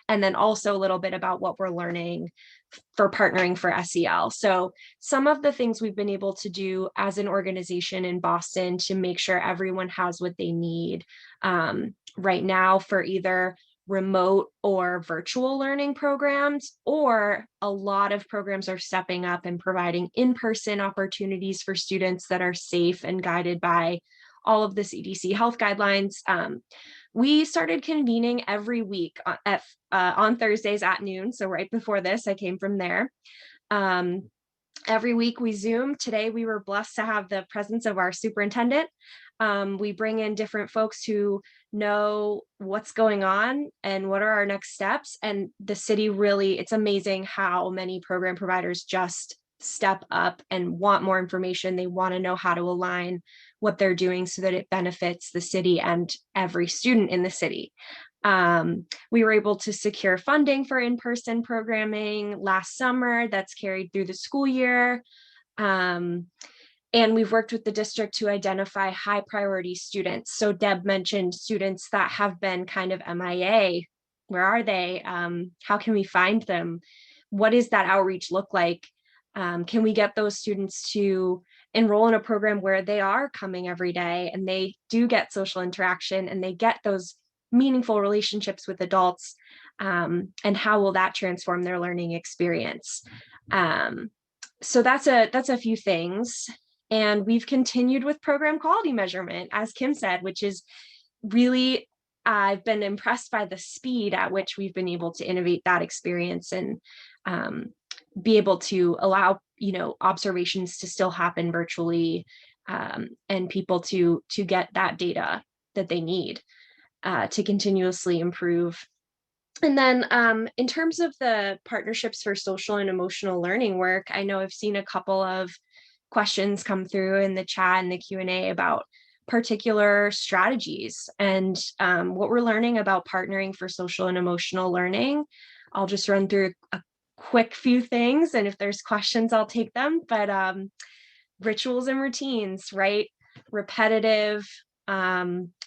and then also a little bit about what we're learning for partnering for SEL. So some of the things we've been able to do as an organization in Boston to make sure everyone has what they need right now for either remote or virtual learning programs, or a lot of programs are stepping up and providing in-person opportunities for students that are safe and guided by all of the CDC health guidelines. We started convening every week on Thursdays at noon. So right before this, I came from there. Every week we Zoom. Today we were blessed to have the presence of our superintendent. We bring in different folks who know what's going on and what are our next steps. And the city really, it's amazing how many program providers just step up and want more information. They want to know how to align what they're doing so that it benefits the city and every student in the city. We were able to secure funding for in-person programming last summer that's carried through the school year. And we've worked with the district to identify high priority students. So Deb mentioned students that have been kind of MIA. Where are they? How can we find them? What does that outreach look like? Can we get those students to enroll in a program where they are coming every day and they do get social interaction and they get those meaningful relationships with adults? And how will that transform their learning experience? So that's a few things. And we've continued with program quality measurement, as Kim said, which is really, I've been impressed by the speed at which we've been able to innovate that experience and be able to allow, observations to still happen virtually, and people to get that data that they need to continuously improve. And then in terms of the partnerships for social and emotional learning work, I know I've seen a couple of questions come through in the chat and the Q&A about particular strategies and what we're learning about partnering for social and emotional learning. I'll just run through a quick few things, and if there's questions, I'll take them. But rituals and routines, right? Repetitive,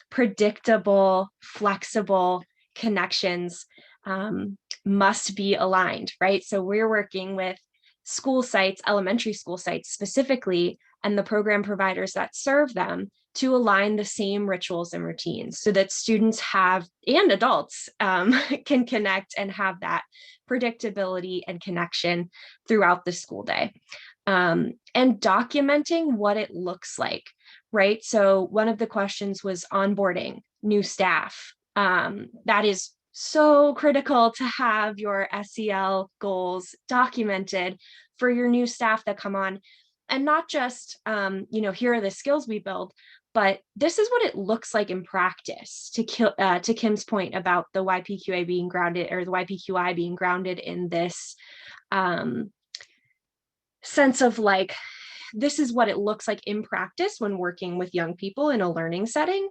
predictable, flexible connections must be aligned, right? So we're working with school sites, elementary school sites specifically, and the program providers that serve them to align the same rituals and routines so that students have, and adults can connect and have that predictability and connection throughout the school day. And documenting what it looks like, right? So one of the questions was onboarding new staff. That is so critical to have your SEL goals documented for your new staff that come on, and not just, here are the skills we build, but this is what it looks like in practice, to Kim's point about the YPQA being grounded, or the YPQI being grounded in this sense of like, this is what it looks like in practice when working with young people in a learning setting.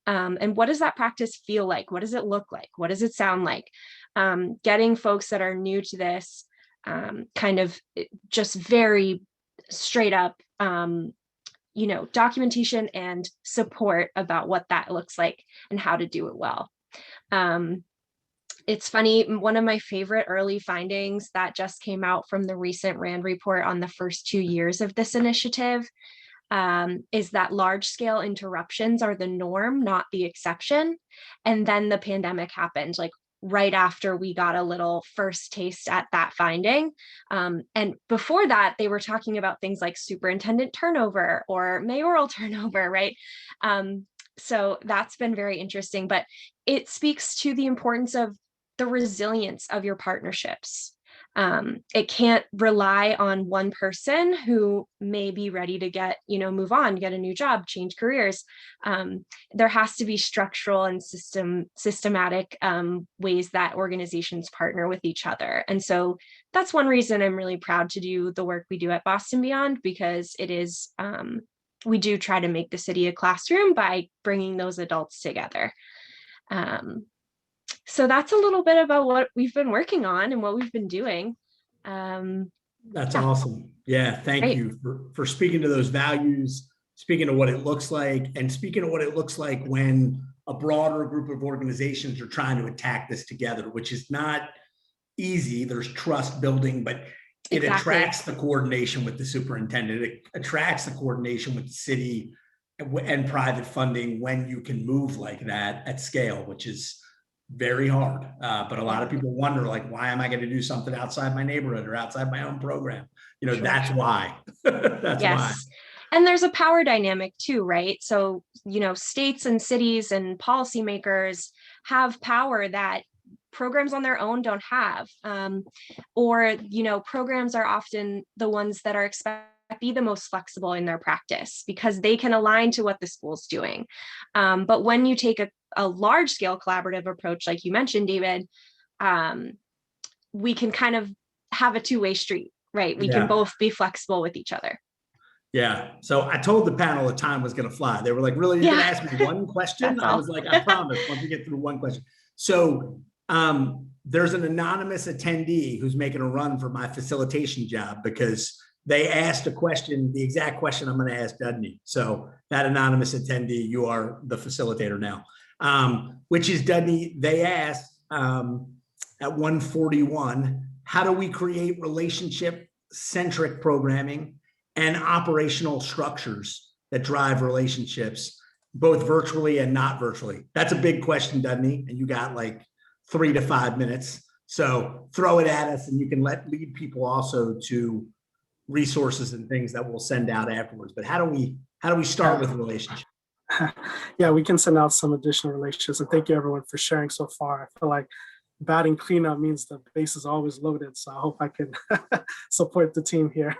And what does that practice feel like? What does it look like? What does it sound like? Getting folks that are new to this kind of just very straight up, documentation and support about what that looks like and how to do it well. It's funny, one of my favorite early findings that just came out from the recent RAND report on the first 2 years of this initiative is that large-scale interruptions are the norm, not the exception. And then the pandemic happened, like right after we got a little first taste at that finding. And before that, they were talking about things like superintendent turnover or mayoral turnover, right? So that's been very interesting, but it speaks to the importance of the resilience of your partnerships. It can't rely on one person who may be ready to move on, get a new job, change careers. There has to be structural and systematic ways that organizations partner with each other. And so that's one reason I'm really proud to do the work we do at Boston Beyond, because it is, we do try to make the city a classroom by bringing those adults together. So that's a little bit about what we've been working on and what we've been doing. That's awesome. Yeah, thank you for speaking to those values, speaking to what it looks like, and speaking of what it looks like when a broader group of organizations are trying to attack this together, which is not easy. There's trust building, but it attracts the coordination with the superintendent. It attracts the coordination with the city and private funding when you can move like that at scale, which is very hard. But a lot of people wonder, like, why am I going to do something outside my neighborhood or outside my own program? That's why. That's why. And there's a power dynamic too, right? So, states and cities and policymakers have power that programs on their own don't have. Or programs are often the ones that are expected to be the most flexible in their practice because they can align to what the school's doing. But when you take a large scale collaborative approach, like you mentioned, David, we can kind of have a two-way street, right? We can both be flexible with each other. Yeah. So I told the panel the time was going to fly. They were like, really, you're going to ask me one question? I was like, I promise, once we get through one question. So there's an anonymous attendee who's making a run for my facilitation job because they asked a question, the exact question I'm going to ask Dudney. So that anonymous attendee, you are the facilitator now, which is Dudney. They asked at 141, how do we create relationship-centric programming and operational structures that drive relationships, both virtually and not virtually? That's a big question, Dudney, and you got like 3 to 5 minutes. So throw it at us, and you can lead people also to resources and things that we'll send out afterwards. But how do we start with a relationship? Yeah, we can send out some additional relationships, and thank you everyone for sharing so far. I feel like batting cleanup means the base is always loaded, so I hope I can support the team here.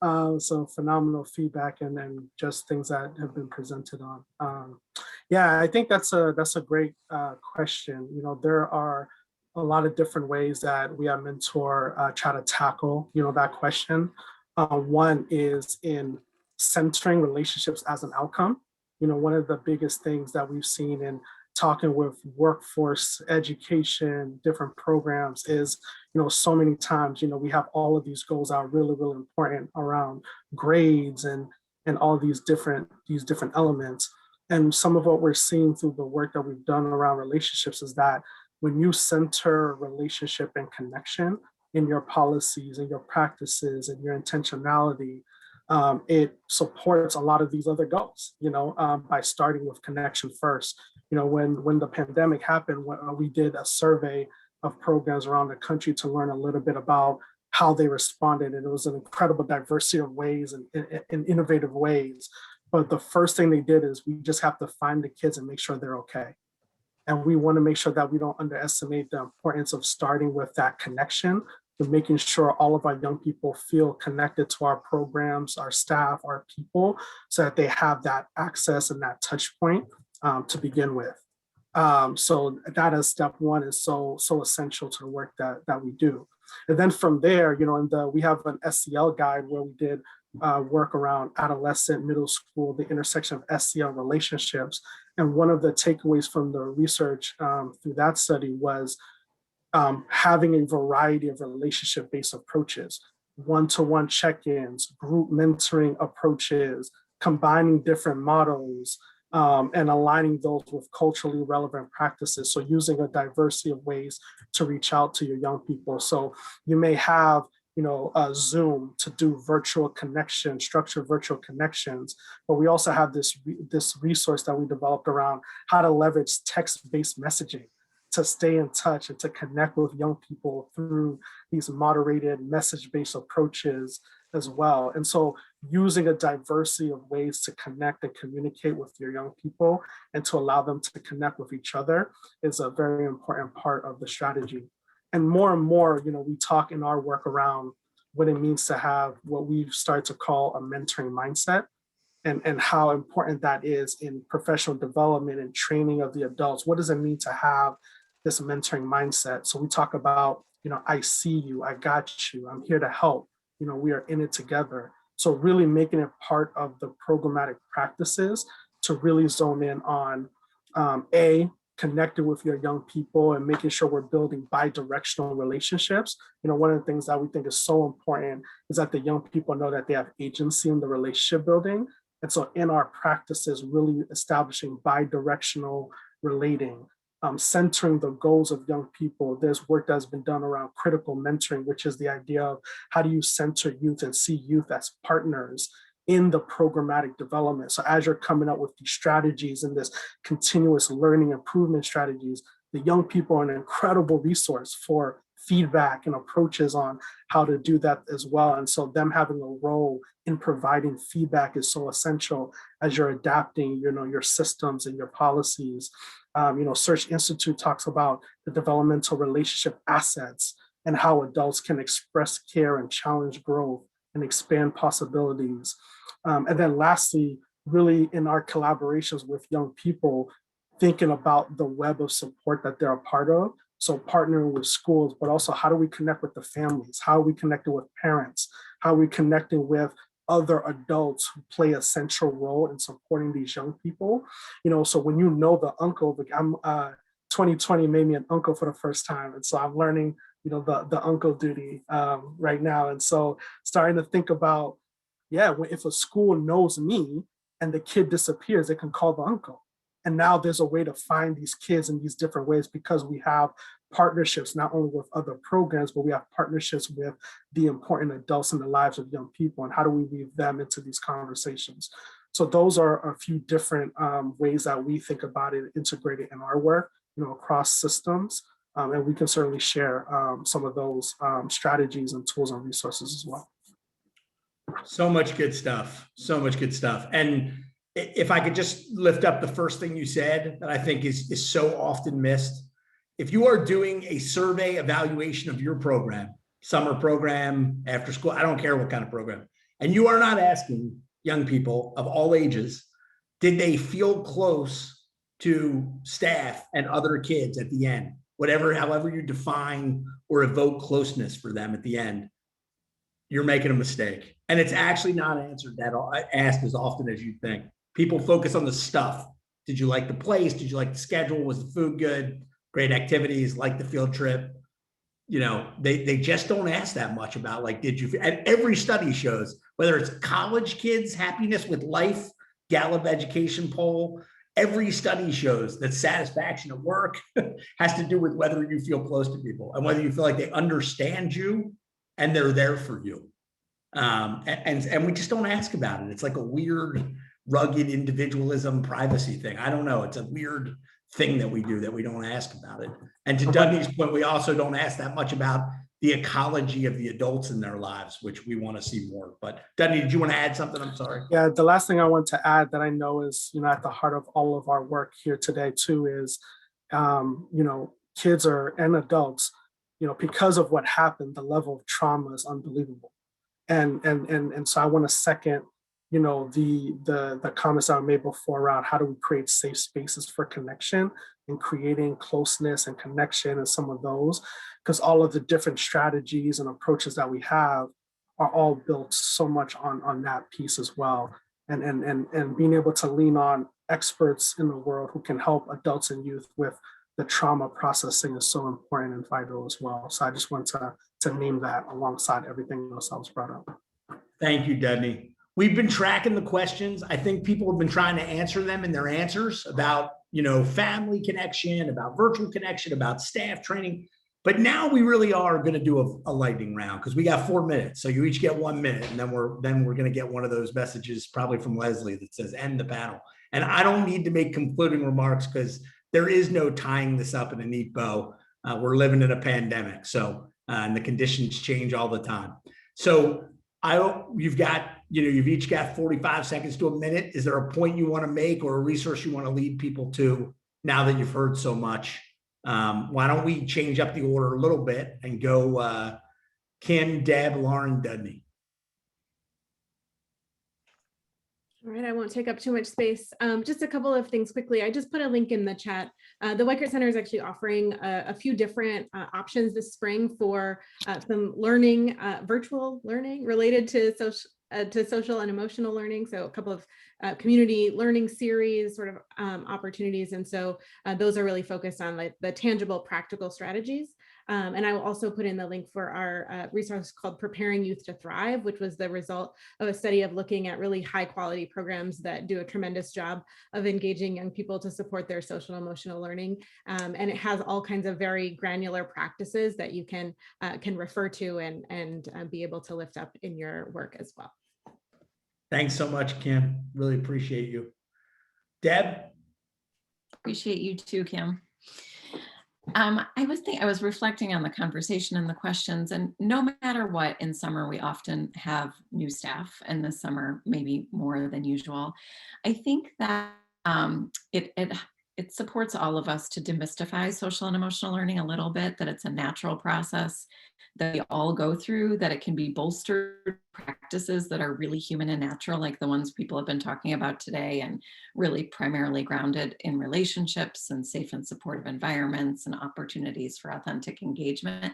So phenomenal feedback and just things that have been presented on. Yeah, I think that's a great question. You know, there are a lot of different ways that we at Mentor try to tackle, you know, that question. One is in centering relationships as an outcome. You know, one of the biggest things that we've seen in talking with workforce education, different programs is, you know, so many times, you know, we have all of these goals that are really, really important around grades and all these different elements. And some of what we're seeing through the work that we've done around relationships is that when you center relationship and connection in your policies and your practices and your intentionality, it supports a lot of these other goals, you know, by starting with connection first. You know, when the pandemic happened, we did a survey of programs around the country to learn a little bit about how they responded. And it was an incredible diversity of ways and innovative ways. But the first thing they did is we just have to find the kids and make sure they're okay. And we want to make sure that we don't underestimate the importance of starting with that connection, to making sure all of our young people feel connected to our programs, our staff, our people, so that they have that access and that touch point to begin with. So that is step one, is so essential to the work that we do. And then from there, you know, we have an SEL guide where we did work around adolescent, middle school, the intersection of SEL relationships. And one of the takeaways from the research through that study was having a variety of relationship-based approaches, one-to-one check-ins, group mentoring approaches, combining different models, and aligning those with culturally relevant practices. So using a diversity of ways to reach out to your young people. So you may have, you know, Zoom to do virtual connections, structured virtual connections, but we also have this resource that we developed around how to leverage text-based messaging to stay in touch and to connect with young people through these moderated message-based approaches as well. And so using a diversity of ways to connect and communicate with your young people and to allow them to connect with each other is a very important part of the strategy. And more, you know, we talk in our work around what it means to have what we've started to call a mentoring mindset, and how important that is in professional development and training of the adults. What does it mean to have this mentoring mindset? So we talk about, you know, I see you, I got you, I'm here to help, you know, we are in it together. So really making it part of the programmatic practices to really zone in on connecting with your young people and making sure we're building bi-directional relationships. You know, one of the things that we think is so important is that the young people know that they have agency in the relationship building. And so in our practices, really establishing bi-directional relating, centering the goals of young people. There's work that's been done around critical mentoring, which is the idea of how do you center youth and see youth as partners in the programmatic development. So as you're coming up with these strategies and this continuous learning improvement strategies, the young people are an incredible resource for feedback and approaches on how to do that as well. And so them having a role in providing feedback is so essential as you're adapting, you know, your systems and your policies. You know, Search Institute talks about the developmental relationship assets and how adults can express care and challenge growth and expand possibilities. And then lastly, really in our collaborations with young people, thinking about the web of support that they're a part of. So partnering with schools, but also how do we connect with the families? How are we connecting with parents? How are we connecting with other adults who play a central role in supporting these young people? You know, so when you know the uncle, I'm 2020 made me an uncle for the first time. And so I'm learning, you know, the uncle duty right now. And so starting to think about, yeah, if a school knows me and the kid disappears, they can call the uncle. And now there's a way to find these kids in these different ways because we have partnerships, not only with other programs, but we have partnerships with the important adults in the lives of young people. And how do we weave them into these conversations? So those are a few different ways that we think about it, integrated in our work, you know, across systems. And we can certainly share some of those strategies and tools and resources as well. So much good stuff. So much good stuff. And if I could just lift up the first thing you said that I think is so often missed. If you are doing a survey evaluation of your program, summer program, after school, I don't care what kind of program, and you are not asking young people of all ages, did they feel close to staff and other kids at the end? However you define or evoke closeness for them at the end, you're making a mistake. And it's actually not asked as often as you think. People focus on the stuff. Did you like the place? Did you like the schedule? Was the food good? Great activities, like the field trip. You know, they just don't ask that much about, like, did you, and every study shows, whether it's college kids' happiness with life, Gallup education poll, every study shows that satisfaction at work has to do with whether you feel close to people and whether you feel like they understand you and they're there for you. And we just don't ask about it. It's like a weird, rugged individualism, privacy thing. I don't know. It's a weird thing that we do that we don't ask about it. And to Dougie's point, we also don't ask that much about the ecology of the adults in their lives, which we want to see more. But Dougie, did you want to add something? I'm sorry. Yeah, the last thing I want to add that I know is, at the heart of all of our work here today too is, kids and adults, because of what happened, the level of trauma is unbelievable. And so I want to second, the comments that I made before around how do we create safe spaces for connection and creating closeness and connection and some of those, because all of the different strategies and approaches that we have are all built so much on that piece as well. And being able to lean on experts in the world who can help adults and youth with the trauma processing is so important and vital as well. So I just want to name that alongside everything else I was brought up. Thank you, Denny. We've been tracking the questions. I think people have been trying to answer them in their answers about, family connection, about virtual connection, about staff training. But now we really are going to do a lightning round because we got 4 minutes. So you each get 1 minute, and then we're going to get one of those messages probably from Leslie that says end the panel. And I don't need to make concluding remarks because there is no tying this up in a neat bow. We're living in a pandemic, so and the conditions change all the time. So you've each got 45 seconds to a minute. Is there a point you want to make or a resource you want to lead people to now that you've heard so much? Why don't we change up the order a little bit and go Kim, Deb, Lauren, Dudney. All right, I won't take up too much space. Just a couple of things quickly. I just put a link in the chat. The Weichert Center is actually offering a few different options this spring for some learning, virtual learning related to social and emotional learning. So a couple of community learning series sort of opportunities. And so those are really focused on like the tangible, practical strategies. And I will also put in the link for our resource called Preparing Youth to Thrive, which was the result of a study of looking at really high quality programs that do a tremendous job of engaging young people to support their social and emotional learning. And it has all kinds of very granular practices that you can refer to and be able to lift up in your work as well. Thanks so much, Kim. Really appreciate you. Deb? Appreciate you too, Kim. I was reflecting on the conversation and the questions, and no matter what, in summer, we often have new staff, and this summer, maybe more than usual. I think that it supports all of us to demystify social and emotional learning a little bit, that it's a natural process that we all go through, that it can be bolstered practices that are really human and natural, like the ones people have been talking about today, and really primarily grounded in relationships and safe and supportive environments and opportunities for authentic engagement.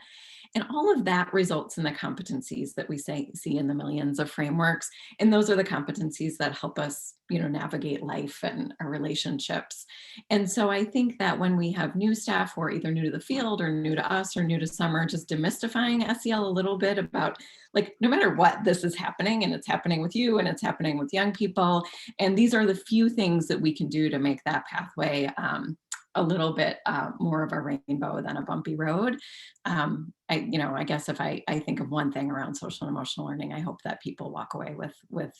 And all of that results in the competencies that we see in the millions of frameworks. And those are the competencies that help us, navigate life and our relationships. And so I think that when we have new staff who are either new to the field or new to us or new to summer, just demystifying SEL a little bit about, like, no matter what, this is happening, and it's happening with you and it's happening with young people. And these are the few things that we can do to make that pathway a little bit more of a rainbow than a bumpy road. I guess if I think of one thing around social and emotional learning, I hope that people walk away with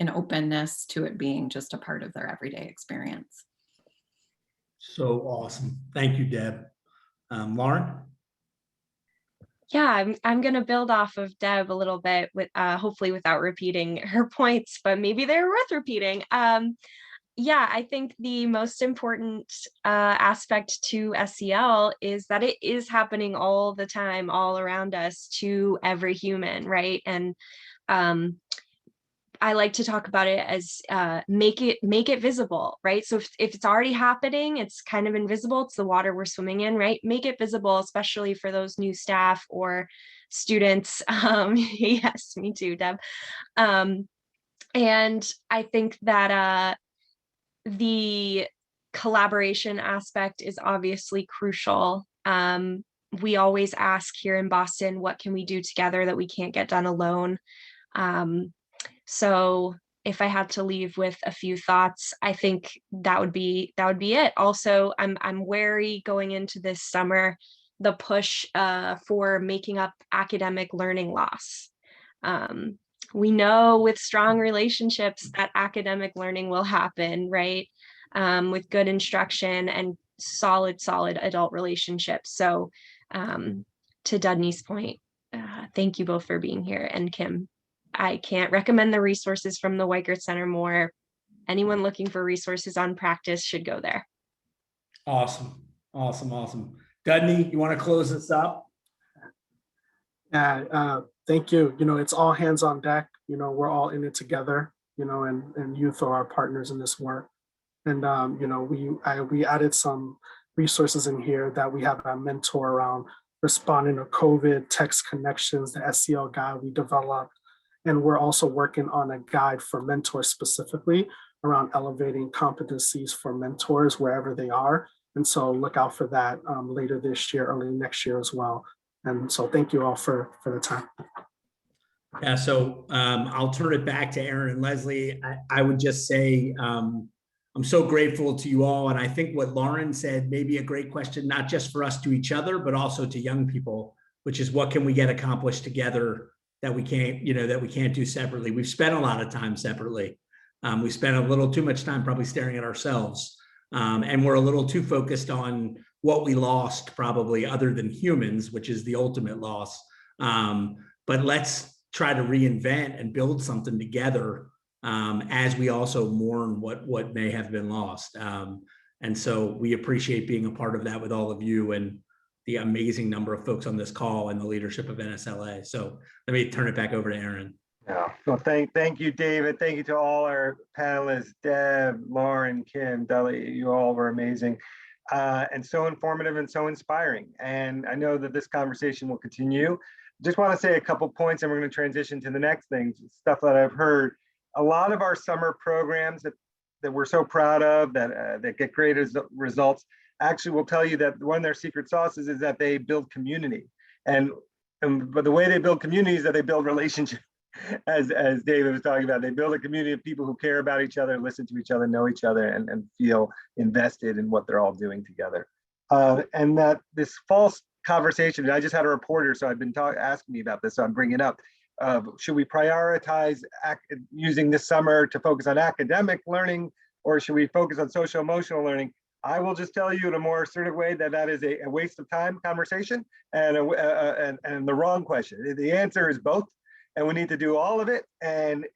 an openness to it being just a part of their everyday experience. So awesome. Thank you, Deb. Lauren? Yeah, I'm going to build off of Deb a little bit with hopefully without repeating her points, but maybe they're worth repeating. Yeah, I think the most important aspect to SEL is that it is happening all the time, all around us, to every human, right? And I like to talk about it as make it visible, right? So if it's already happening, it's kind of invisible. It's the water we're swimming in, right? Make it visible, especially for those new staff or students. Yes, me too, Deb. And I think that the collaboration aspect is obviously crucial. We always ask here in Boston, what can we do together that we can't get done alone? So if I had to leave with a few thoughts, I think that would be it. Also, I'm wary going into this summer, the push for making up academic learning loss. We know with strong relationships that academic learning will happen, right? With good instruction and solid adult relationships. So to Dudney's point, thank you both for being here. And Kim, I can't recommend the resources from the Weichert Center more. Anyone looking for resources on practice should go there. Awesome. Dudney, you want to close this up? Yeah, thank you. It's all hands on deck. We're all in it together, and youth are our partners in this work. And, we added some resources in here that we have a mentor around responding to COVID, text connections, the SEL guide we developed. And we're also working on a guide for mentors specifically around elevating competencies for mentors wherever they are. And so look out for that later this year, early next year as well. And so thank you all for the time. Yeah, so I'll turn it back to Aaron and Leslie. I would just say I'm so grateful to you all. And I think what Lauren said may be a great question, not just for us to each other, but also to young people, which is what can we get accomplished together that we can't do separately. We've spent a lot of time separately. We spent a little too much time probably staring at ourselves. And we're a little too focused on what we lost, probably, other than humans, which is the ultimate loss. But let's try to reinvent and build something together as we also mourn what may have been lost. And so we appreciate being a part of that with all of you and the amazing number of folks on this call and the leadership of NSLA. So let me turn it back over to Aaron. Yeah. Well, thank you, David. Thank you to all our panelists, Deb, Lauren, Kim, Dudley. You all were amazing and so informative and so inspiring. And I know that this conversation will continue. Just want to say a couple points and we're going to transition to the next thing, stuff that I've heard. A lot of our summer programs that we're so proud of, that get great results, actually will tell you that one of their secret sauces is that they build community. But the way they build community is that they build relationships. As David was talking about, they build a community of people who care about each other, listen to each other, know each other, and feel invested in what they're all doing together. And that this false conversation, I just had a reporter, so I've been asking me about this, so I'm bringing it up. Should we prioritize using this summer to focus on academic learning, or should we focus on social emotional learning? I will just tell you in a more assertive way that is a waste of time conversation and the wrong question. The answer is both. And we need to do all of it. And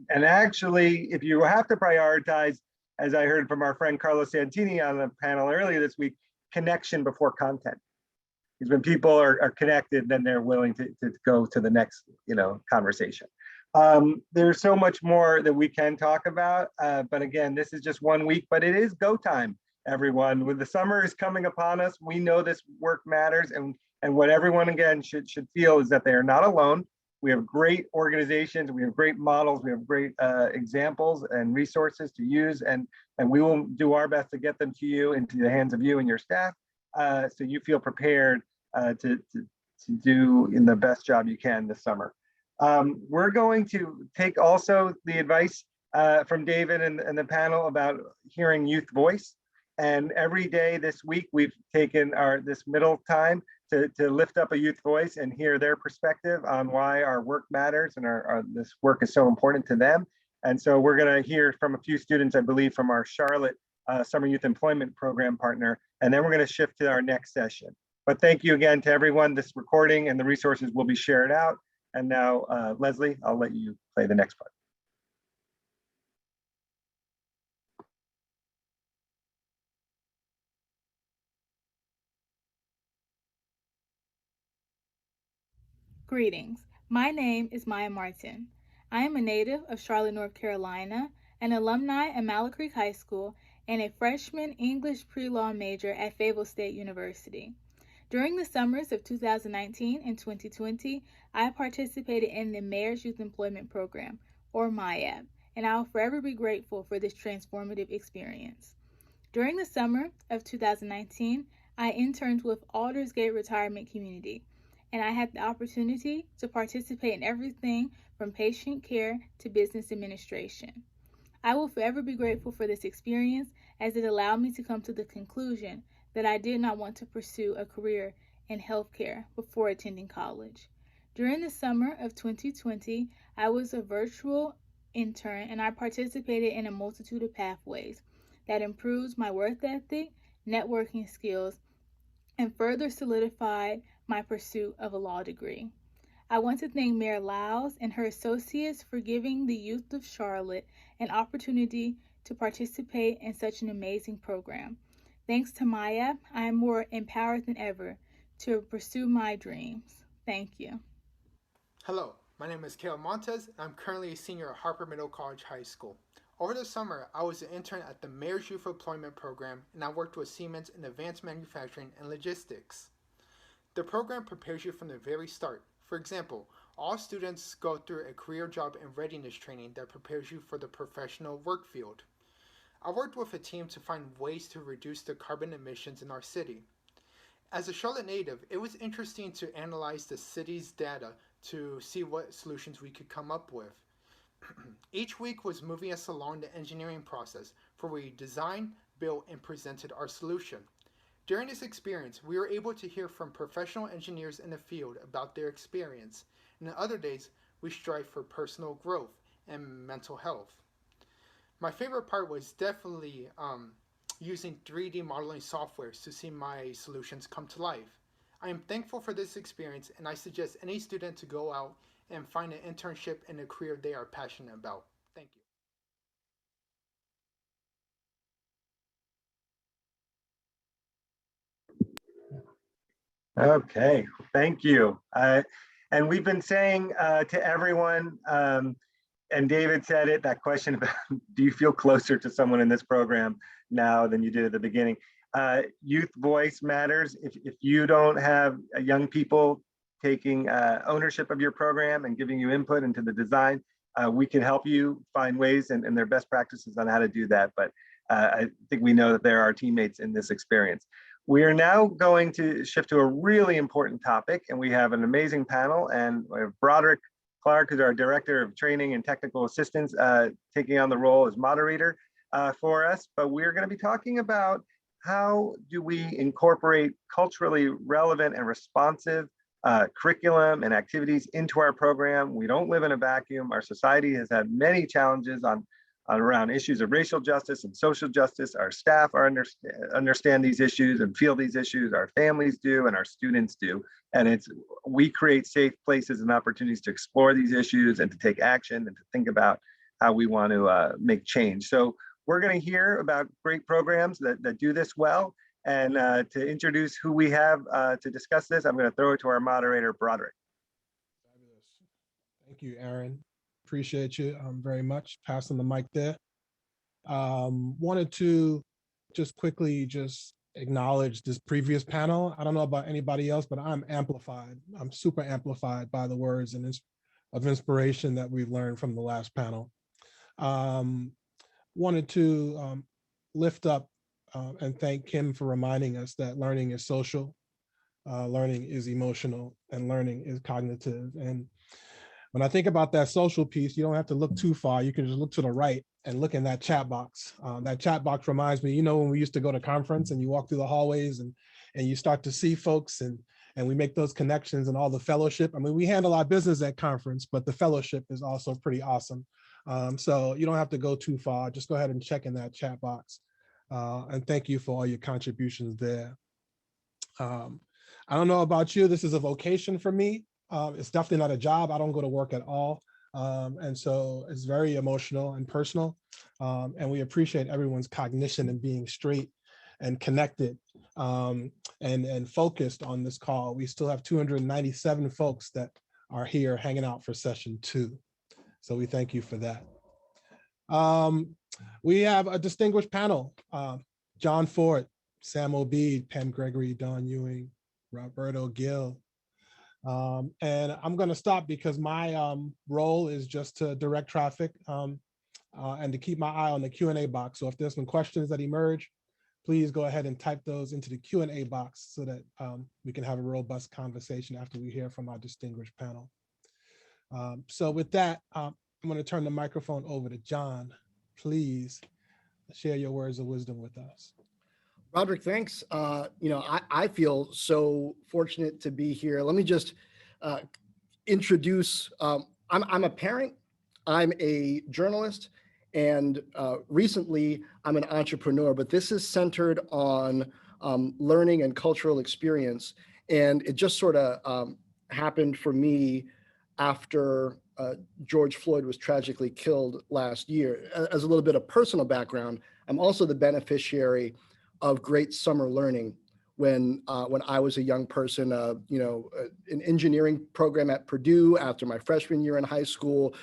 actually, if you have to prioritize, as I heard from our friend Carlos Santini on the panel earlier this week, connection before content. Because when people are connected, then they're willing to go to the next conversation. There's so much more that we can talk about. But again, this is just 1 week, but it is go time, everyone. When the summer is coming upon us, we know this work matters. And what everyone, again, should feel is that they are not alone. We have great organizations, we have great models, we have great examples and resources to use, and we will do our best to get them to you, into the hands of you and your staff, so you feel prepared to do in the best job you can this summer. We're going to take also the advice from David and the panel about hearing youth voice, and every day this week we've taken this middle time to lift up a youth voice and hear their perspective on why our work matters and this work is so important to them. And so we're going to hear from a few students, I believe, from our Charlotte Summer Youth Employment Program partner, and then we're going to shift to our next session. But thank you again to everyone. This recording and the resources will be shared out. And now, Leslie, I'll let you play the next part. Greetings. My name is Maya Martin. I am a native of Charlotte, North Carolina, an alumni at Mallard Creek High School, and a freshman English pre-law major at Fayetteville State University. During the summers of 2019 and 2020, I participated in the Mayor's Youth Employment Program, or MYAP, and I will forever be grateful for this transformative experience. During the summer of 2019, I interned with Aldersgate Retirement Community, and I had the opportunity to participate in everything from patient care to business administration. I will forever be grateful for this experience, as it allowed me to come to the conclusion that I did not want to pursue a career in healthcare before attending college. During the summer of 2020, I was a virtual intern, and I participated in a multitude of pathways that improves my work ethic, networking skills, and further solidified my pursuit of a law degree. I want to thank Mayor Lyles and her associates for giving the youth of Charlotte an opportunity to participate in such an amazing program. Thanks to Maya, I am more empowered than ever to pursue my dreams. Thank you. Hello, my name is Kayla Montes, and I'm currently a senior at Harper Middle College High School. Over the summer, I was an intern at the Mayor's Youth Employment Program, and I worked with Siemens in advanced manufacturing and logistics. The program prepares you from the very start. For example, all students go through a career job and readiness training that prepares you for the professional work field. I worked with a team to find ways to reduce the carbon emissions in our city. As a Charlotte native, it was interesting to analyze the city's data to see what solutions we could come up with. Each week was moving us along the engineering process for where we designed, built, and presented our solution. During this experience, we were able to hear from professional engineers in the field about their experience, and on other days, we strive for personal growth and mental health. My favorite part was definitely using 3D modeling softwares to see my solutions come to life. I am thankful for this experience, and I suggest any student to go out and find an internship in a career they are passionate about. Thank you. Okay, thank you. And we've been saying to everyone, and David said it, that question about do you feel closer to someone in this program now than you did at the beginning? Youth voice matters. If you don't have young people taking ownership of your program and giving you input into the design, we can help you find ways and their best practices on how to do that. But I think we know that there are teammates in this experience. We are now going to shift to a really important topic, and we have an amazing panel, and we have Broderick Clark, who's our Director of Training and Technical Assistance, taking on the role as moderator for us. But we're going to be talking about how do we incorporate culturally relevant and responsive curriculum and activities into our program. We don't live in a vacuum. Our society has had many challenges around issues of racial justice and social justice. Our staff understand these issues and feel these issues. Our families do, and our students do. And we create safe places and opportunities to explore these issues and to take action and to think about how we want to make change. So we're going to hear about great programs that do this well. And to introduce who we have to discuss this, I'm going to throw it to our moderator, Broderick. Fabulous. Thank you, Aaron. Appreciate you very much. Passing the mic there. Wanted to just quickly acknowledge this previous panel. I don't know about anybody else, but I'm amplified. I'm super amplified by the words and of inspiration that we've learned from the last panel. Wanted to lift up and thank Kim for reminding us that learning is social, learning is emotional, and learning is cognitive. And when I think about that social piece, you don't have to look too far. You can just look to the right and look in that chat box. That chat box reminds me, when we used to go to conference and you walk through the hallways and you start to see folks and we make those connections and all the fellowship. I mean, we handle our business at conference, but the fellowship is also pretty awesome. So you don't have to go too far. Just go ahead and check in that chat box. And thank you for all your contributions there. I don't know about you, this is a vocation for me. It's definitely not a job. I don't go to work at all. And so it's very emotional and personal. And we appreciate everyone's cognition and being straight and connected and focused on this call. We still have 297 folks that are here hanging out for session 2. So we thank you for that. We have a distinguished panel, John Ford, Sam Obeid, Pam Gregory, Don Ewing, Roberto Gill. And I'm going to stop because my role is just to direct traffic and to keep my eye on the Q&A box. So if there's some questions that emerge, please go ahead and type those into the Q&A box so that we can have a robust conversation after we hear from our distinguished panel. So with that, I'm going to turn the microphone over to John. Please share your words of wisdom with us. Roderick, thanks. I feel so fortunate to be here. Let me just introduce, I'm a parent, I'm a journalist, and recently I'm an entrepreneur, but this is centered on learning and cultural experience. And it just sort of happened for me after George Floyd was tragically killed last year. As a little bit of personal background, I'm also the beneficiary of great summer learning when I was a young person, an engineering program at Purdue after my freshman year in high school,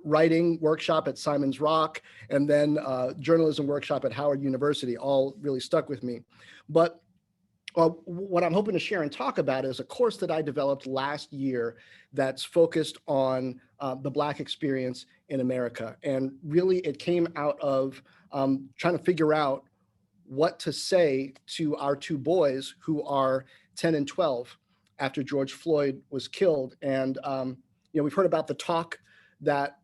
writing workshop at Simon's Rock, and then journalism workshop at Howard University, all really stuck with me. But what I'm hoping to share and talk about is a course that I developed last year that's focused on the Black experience in America. And really it came out of trying to figure out what to say to our 2 boys who are 10 and 12 after George Floyd was killed. And we've heard about the talk that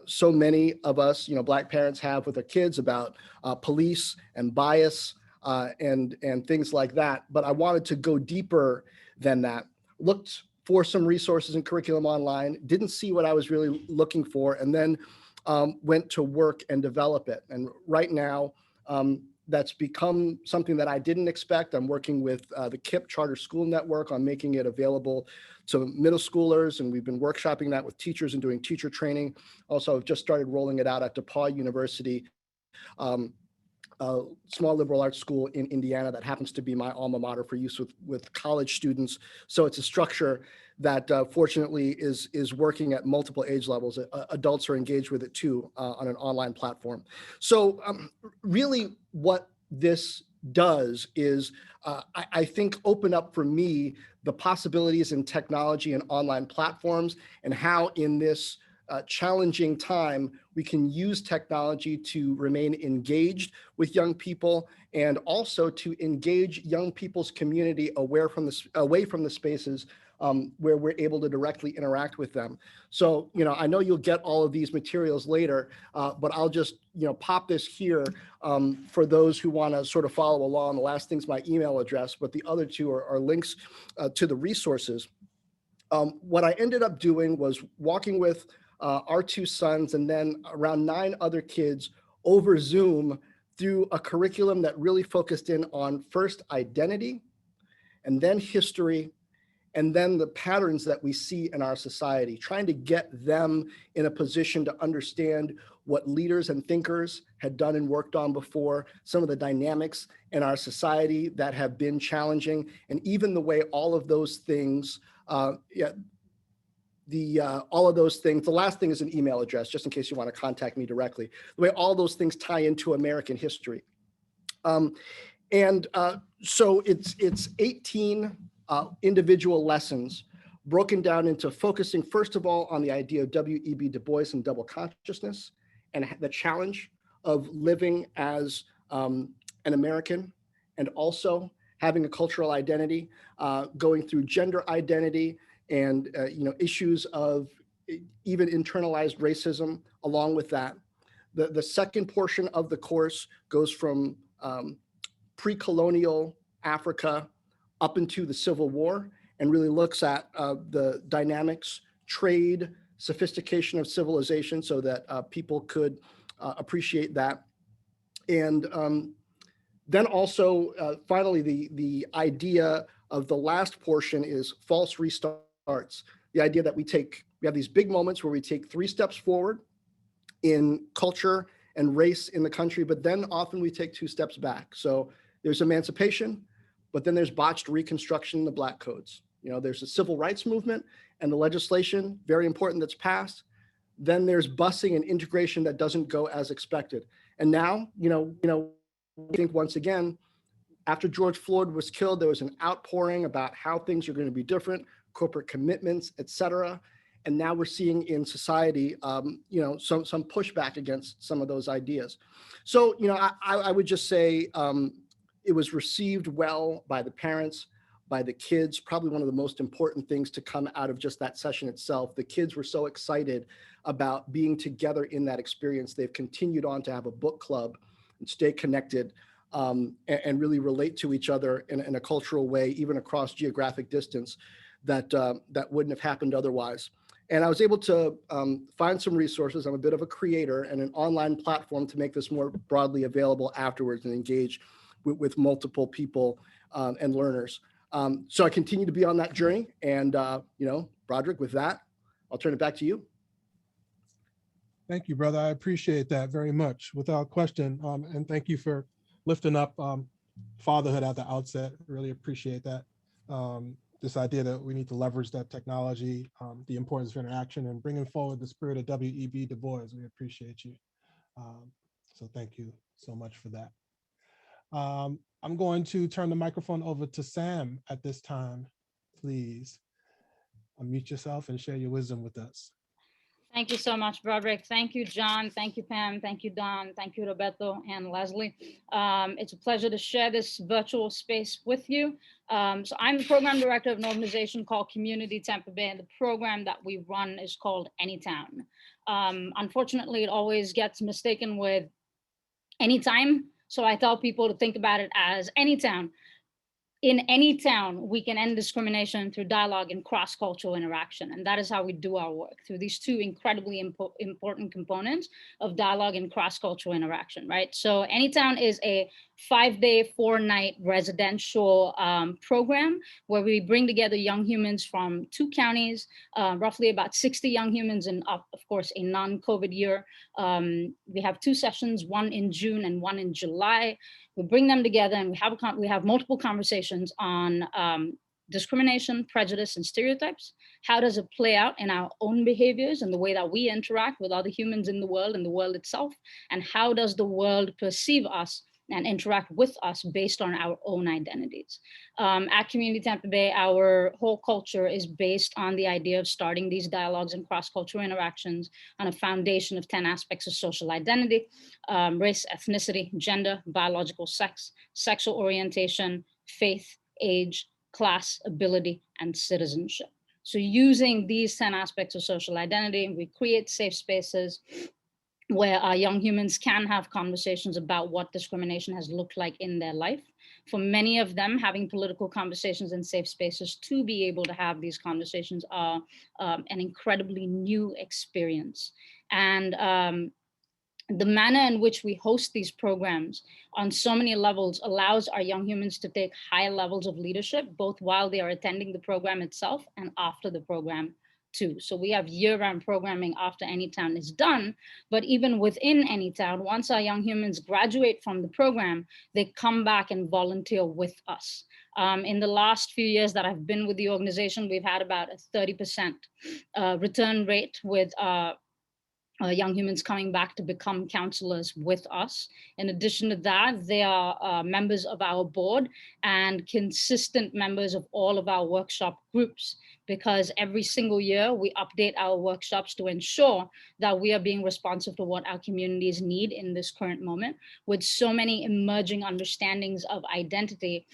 so many of us, Black parents have with their kids about police and bias and things like that. But I wanted to go deeper than that. Looked for some resources and curriculum online, didn't see what I was really looking for, and then went to work and develop it. And right now, that's become something that I didn't expect. I'm working with the KIPP Charter School Network on making it available to middle schoolers, and we've been workshopping that with teachers and doing teacher training. Also, I've just started rolling it out at DePauw University, a small liberal arts school in Indiana that happens to be my alma mater for use with college students. So it's a structure that fortunately is working at multiple age levels. Adults are engaged with it too on an online platform. So really what this does is, I think, open up for me the possibilities in technology and online platforms and how in this challenging time, we can use technology to remain engaged with young people and also to engage young people's community away from the spaces where we're able to directly interact with them. So, I know you'll get all of these materials later, but I'll just, pop this here for those who want to sort of follow along. The last thing's my email address, but the other 2 are links to the resources. What I ended up doing was walking with our 2 sons and then around 9 other kids over Zoom through a curriculum that really focused in on first identity and then history and then the patterns that we see in our society, trying to get them in a position to understand what leaders and thinkers had done and worked on before, some of the dynamics in our society that have been challenging, and even the way all of those things, all of those things, the last thing is an email address, just in case you want to contact me directly, the way all those things tie into American history. So it's 18 individual lessons broken down into focusing, first of all, on the idea of W.E.B. Du Bois and double consciousness and the challenge of living as an American and also having a cultural identity, going through gender identity and issues of even internalized racism along with that. The second portion of the course goes from pre-colonial Africa up into the Civil War and really looks at the dynamics, trade, sophistication of civilization so that people could appreciate that. And then also, finally, the idea The last portion is false restarts. The idea that we have these big moments where we take 3 steps forward in culture and race in the country, but then often we take 2 steps back. So there's emancipation, but then there's botched reconstruction in the Black codes. There's a civil rights movement and the legislation, very important, that's passed. Then there's busing and integration that doesn't go as expected. And now, I think once again, after George Floyd was killed, there was an outpouring about how things are going to be different, corporate commitments, et cetera. And now we're seeing in society, some pushback against some of those ideas. So, I would just say it was received well by the parents, by the kids. Probably one of the most important things to come out of just that session itself. The kids were so excited about being together in that experience. They've continued on to have a book club and stay connected and really relate to each other in a cultural way, even across geographic distance that wouldn't have happened otherwise. And I was able to find some resources. I'm a bit of a creator and an online platform to make this more broadly available afterwards and engage with multiple people and learners. So I continue to be on that journey. And, Broderick, with that, I'll turn it back to you. Thank you, brother. I appreciate that very much, without question. And thank you for lifting up fatherhood at the outset. Really appreciate that. This idea that we need to leverage that technology, the importance of interaction, and bringing forward the spirit of W.E.B. Du Bois. We appreciate you. So thank you so much for that. I'm going to turn the microphone over to Sam at this time. Please unmute yourself and share your wisdom with us. Thank you so much, Broderick. Thank you, John. Thank you, Pam. Thank you, Don. Thank you, Roberto and Leslie. It's a pleasure to share this virtual space with you. So I'm the program director of an organization called Community Tampa Bay, and the program that we run is called Anytown. Unfortunately, it always gets mistaken with Anytime. So I tell people to think about it as Anytown. In any town, we can end discrimination through dialogue and cross-cultural interaction. And that is how we do our work, through these 2 incredibly important components of dialogue and cross-cultural interaction, right? So Anytown is a 5-day, 4-night residential program where we bring together young humans from 2 counties, roughly about 60 young humans in, of course, a non-COVID year. We have 2 sessions, one in June and one in July. We bring them together and we have multiple conversations on discrimination, prejudice, and stereotypes. How does it play out in our own behaviors and the way that we interact with other humans in the world and the world itself? And how does the world perceive us and interact with us based on our own identities? At Community Tampa Bay, our whole culture is based on the idea of starting these dialogues and cross-cultural interactions on a foundation of 10 aspects of social identity: race, ethnicity, gender, biological sex, sexual orientation, faith, age, class, ability, and citizenship. So using these 10 aspects of social identity, we create safe spaces where our young humans can have conversations about what discrimination has looked like in their life. For many of them, having political conversations in safe spaces to be able to have these conversations are an incredibly new experience. And the manner in which we host these programs on so many levels allows our young humans to take high levels of leadership, both while they are attending the program itself and after the program too. So we have year-round programming after Anytown is done, but even within Anytown, once our young humans graduate from the program, they come back and volunteer with us. In the last few years that I've been with the organization, we've had about a 30% return rate with young humans coming back to become counselors with us. In addition to that, they are members of our board and consistent members of all of our workshop groups, because every single year we update our workshops to ensure that we are being responsive to what our communities need in this current moment. With so many emerging understandings of identity,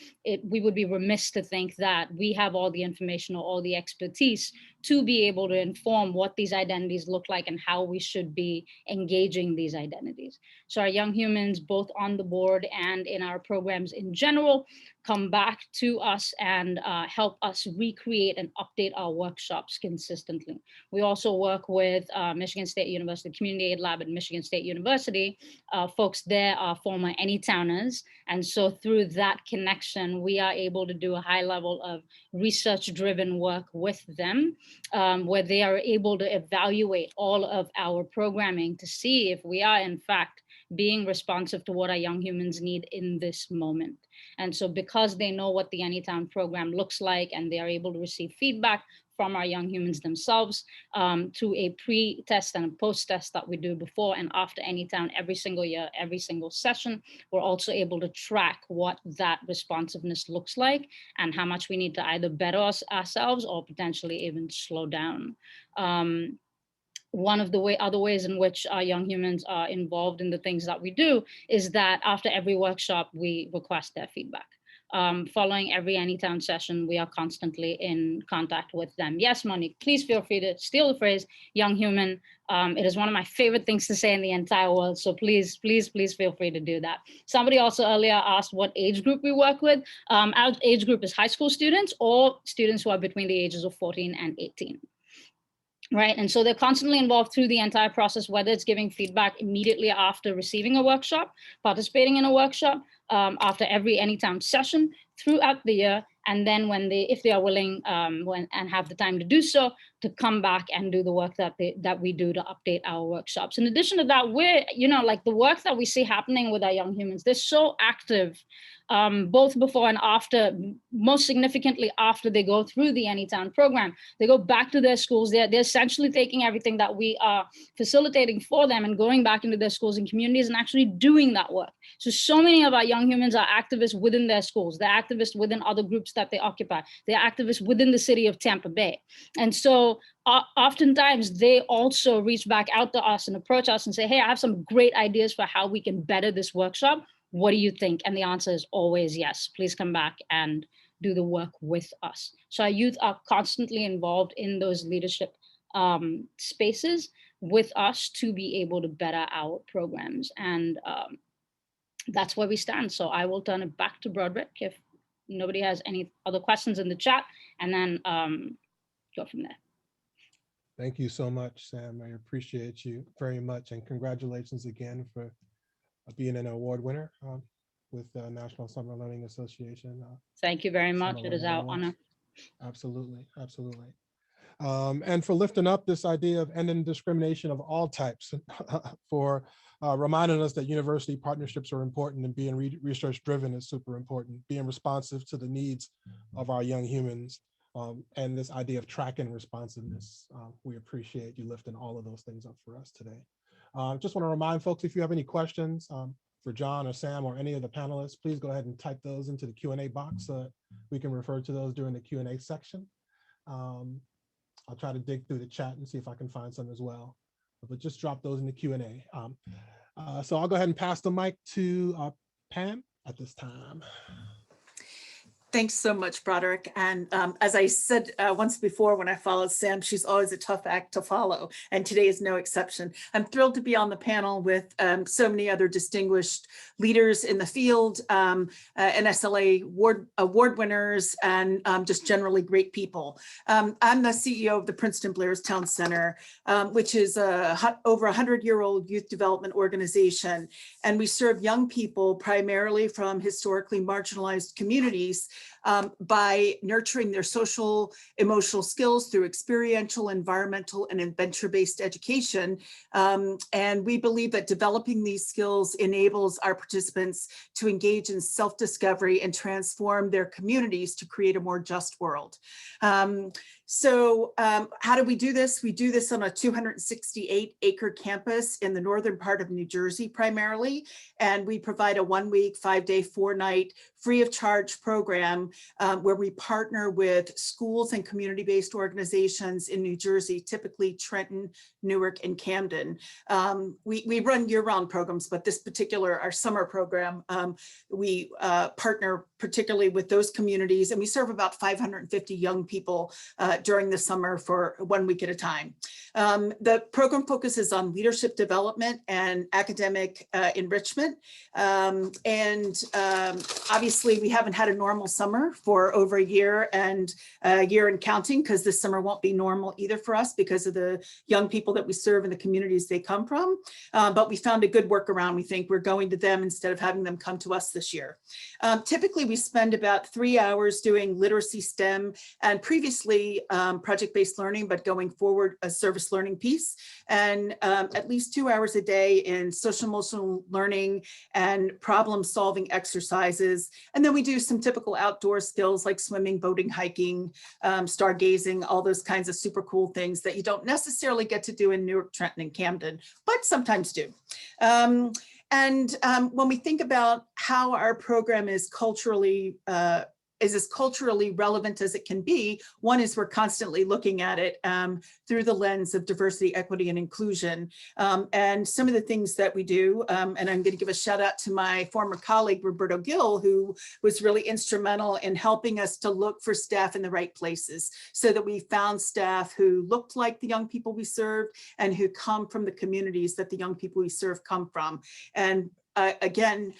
we would be remiss to think that we have all the information or all the expertise to be able to inform what these identities look like and how we should be engaging these identities. So our young humans, both on the board and in our programs in general, come back to us and help us recreate and update update our workshops consistently. We also work with Michigan State University, Community Aid Lab at Michigan State University. Folks there are former Anytowners. And so through that connection, we are able to do a high level of research-driven work with them, where they are able to evaluate all of our programming to see if we are in fact being responsive to what our young humans need in this moment. And so because they know what the Anytown program looks like and they are able to receive feedback from our young humans themselves through a pre-test and a post-test that we do before and after Anytown every single year, every single session, we're also able to track what that responsiveness looks like and how much we need to either better ourselves or potentially even slow down. One of the other ways in which our young humans are involved in the things that we do is that after every workshop, we request their feedback. Following every Anytown session, we are constantly in contact with them. Yes, Monique, please feel free to steal the phrase young human. It is one of my favorite things to say in the entire world. So please, please, please feel free to do that. Somebody also earlier asked what age group we work with. Our age group is high school students or students who are between the ages of 14 and 18. Right, and so they're constantly involved through the entire process, whether it's giving feedback immediately after receiving a workshop, participating in a workshop, after every Anytown session, throughout the year, and then when if they are willing and have the time to do so, to come back and do the work that we do to update our workshops. In addition to that, we're, like the work that we see happening with our young humans, they're so active, both before and after, most significantly after they go through the Anytown program. They go back to their schools. They're essentially taking everything that we are facilitating for them and going back into their schools and communities and actually doing that work. So many of our young humans are activists within their schools. They're activists within other groups that they occupy. They're activists within the city of Tampa Bay. And so oftentimes they also reach back out to us and approach us and say, hey, I have some great ideas for how we can better this workshop. What do you think? And the answer is always yes. Please come back and do the work with us. So our youth are constantly involved in those leadership spaces with us to be able to better our programs. And that's where we stand. So I will turn it back to Broderick if nobody has any other questions in the chat, and then go from there. Thank you so much, Sam. I appreciate you very much. And congratulations again for being an award winner with the National Summer Learning Association. Thank you very much. It is our honor. Absolutely, absolutely. And for lifting up this idea of ending discrimination of all types, for reminding us that university partnerships are important and being research driven is super important, being responsive to the needs of our young humans, and this idea of tracking responsiveness. We appreciate you lifting all of those things up for us today. Just want to remind folks, if you have any questions for John or Sam or any of the panelists, please go ahead and type those into the Q&A box so that we can refer to those during the Q&A section. I'll try to dig through the chat and see if I can find some as well, but just drop those in the Q&A. So I'll go ahead and pass the mic to Pam at this time. Thanks so much, Broderick. And as I said once before, when I followed Sam, she's always a tough act to follow, and today is no exception. I'm thrilled to be on the panel with so many other distinguished leaders in the field, NSLA award winners, and just generally great people. I'm the CEO of the Princeton Blairstown Center, which is a over 100-year-old youth development organization, and we serve young people primarily from historically marginalized communities by nurturing their social, emotional skills through experiential, environmental, and adventure-based education. And we believe that developing these skills enables our participants to engage in self-discovery and transform their communities to create a more just world. So how do we do this? We do this on a 268-acre campus in the northern part of New Jersey primarily, and we provide a 1-week, 5-day, 4-night free of charge program where we partner with schools and community-based organizations in New Jersey, typically Trenton, Newark, and Camden. We run year-round programs, but this particular, our summer program, we partner particularly with those communities, and we serve about 550 young people during the summer for 1 week at a time. The program focuses on leadership development and academic enrichment. Obviously, we haven't had a normal summer for over a year and counting, because this summer won't be normal either for us because of the young people that we serve and the communities they come from. But we found a good workaround. We think we're going to them instead of having them come to us this year. Typically, we spend about 3 hours doing literacy STEM and previously project-based learning, but going forward a service learning piece, and at least 2 hours a day in social emotional learning and problem solving exercises. And then we do some typical outdoor skills like swimming, boating, hiking, stargazing, all those kinds of super cool things that you don't necessarily get to do in Newark, Trenton, and Camden, but sometimes do. When we think about how our program is as culturally relevant as it can be, one is we're constantly looking at it through the lens of diversity, equity, and inclusion. And some of the things that we do, and I'm going to give a shout out to my former colleague, Roberto Gill, who was really instrumental in helping us to look for staff in the right places so that we found staff who looked like the young people we served and who come from the communities that the young people we serve come from. And again,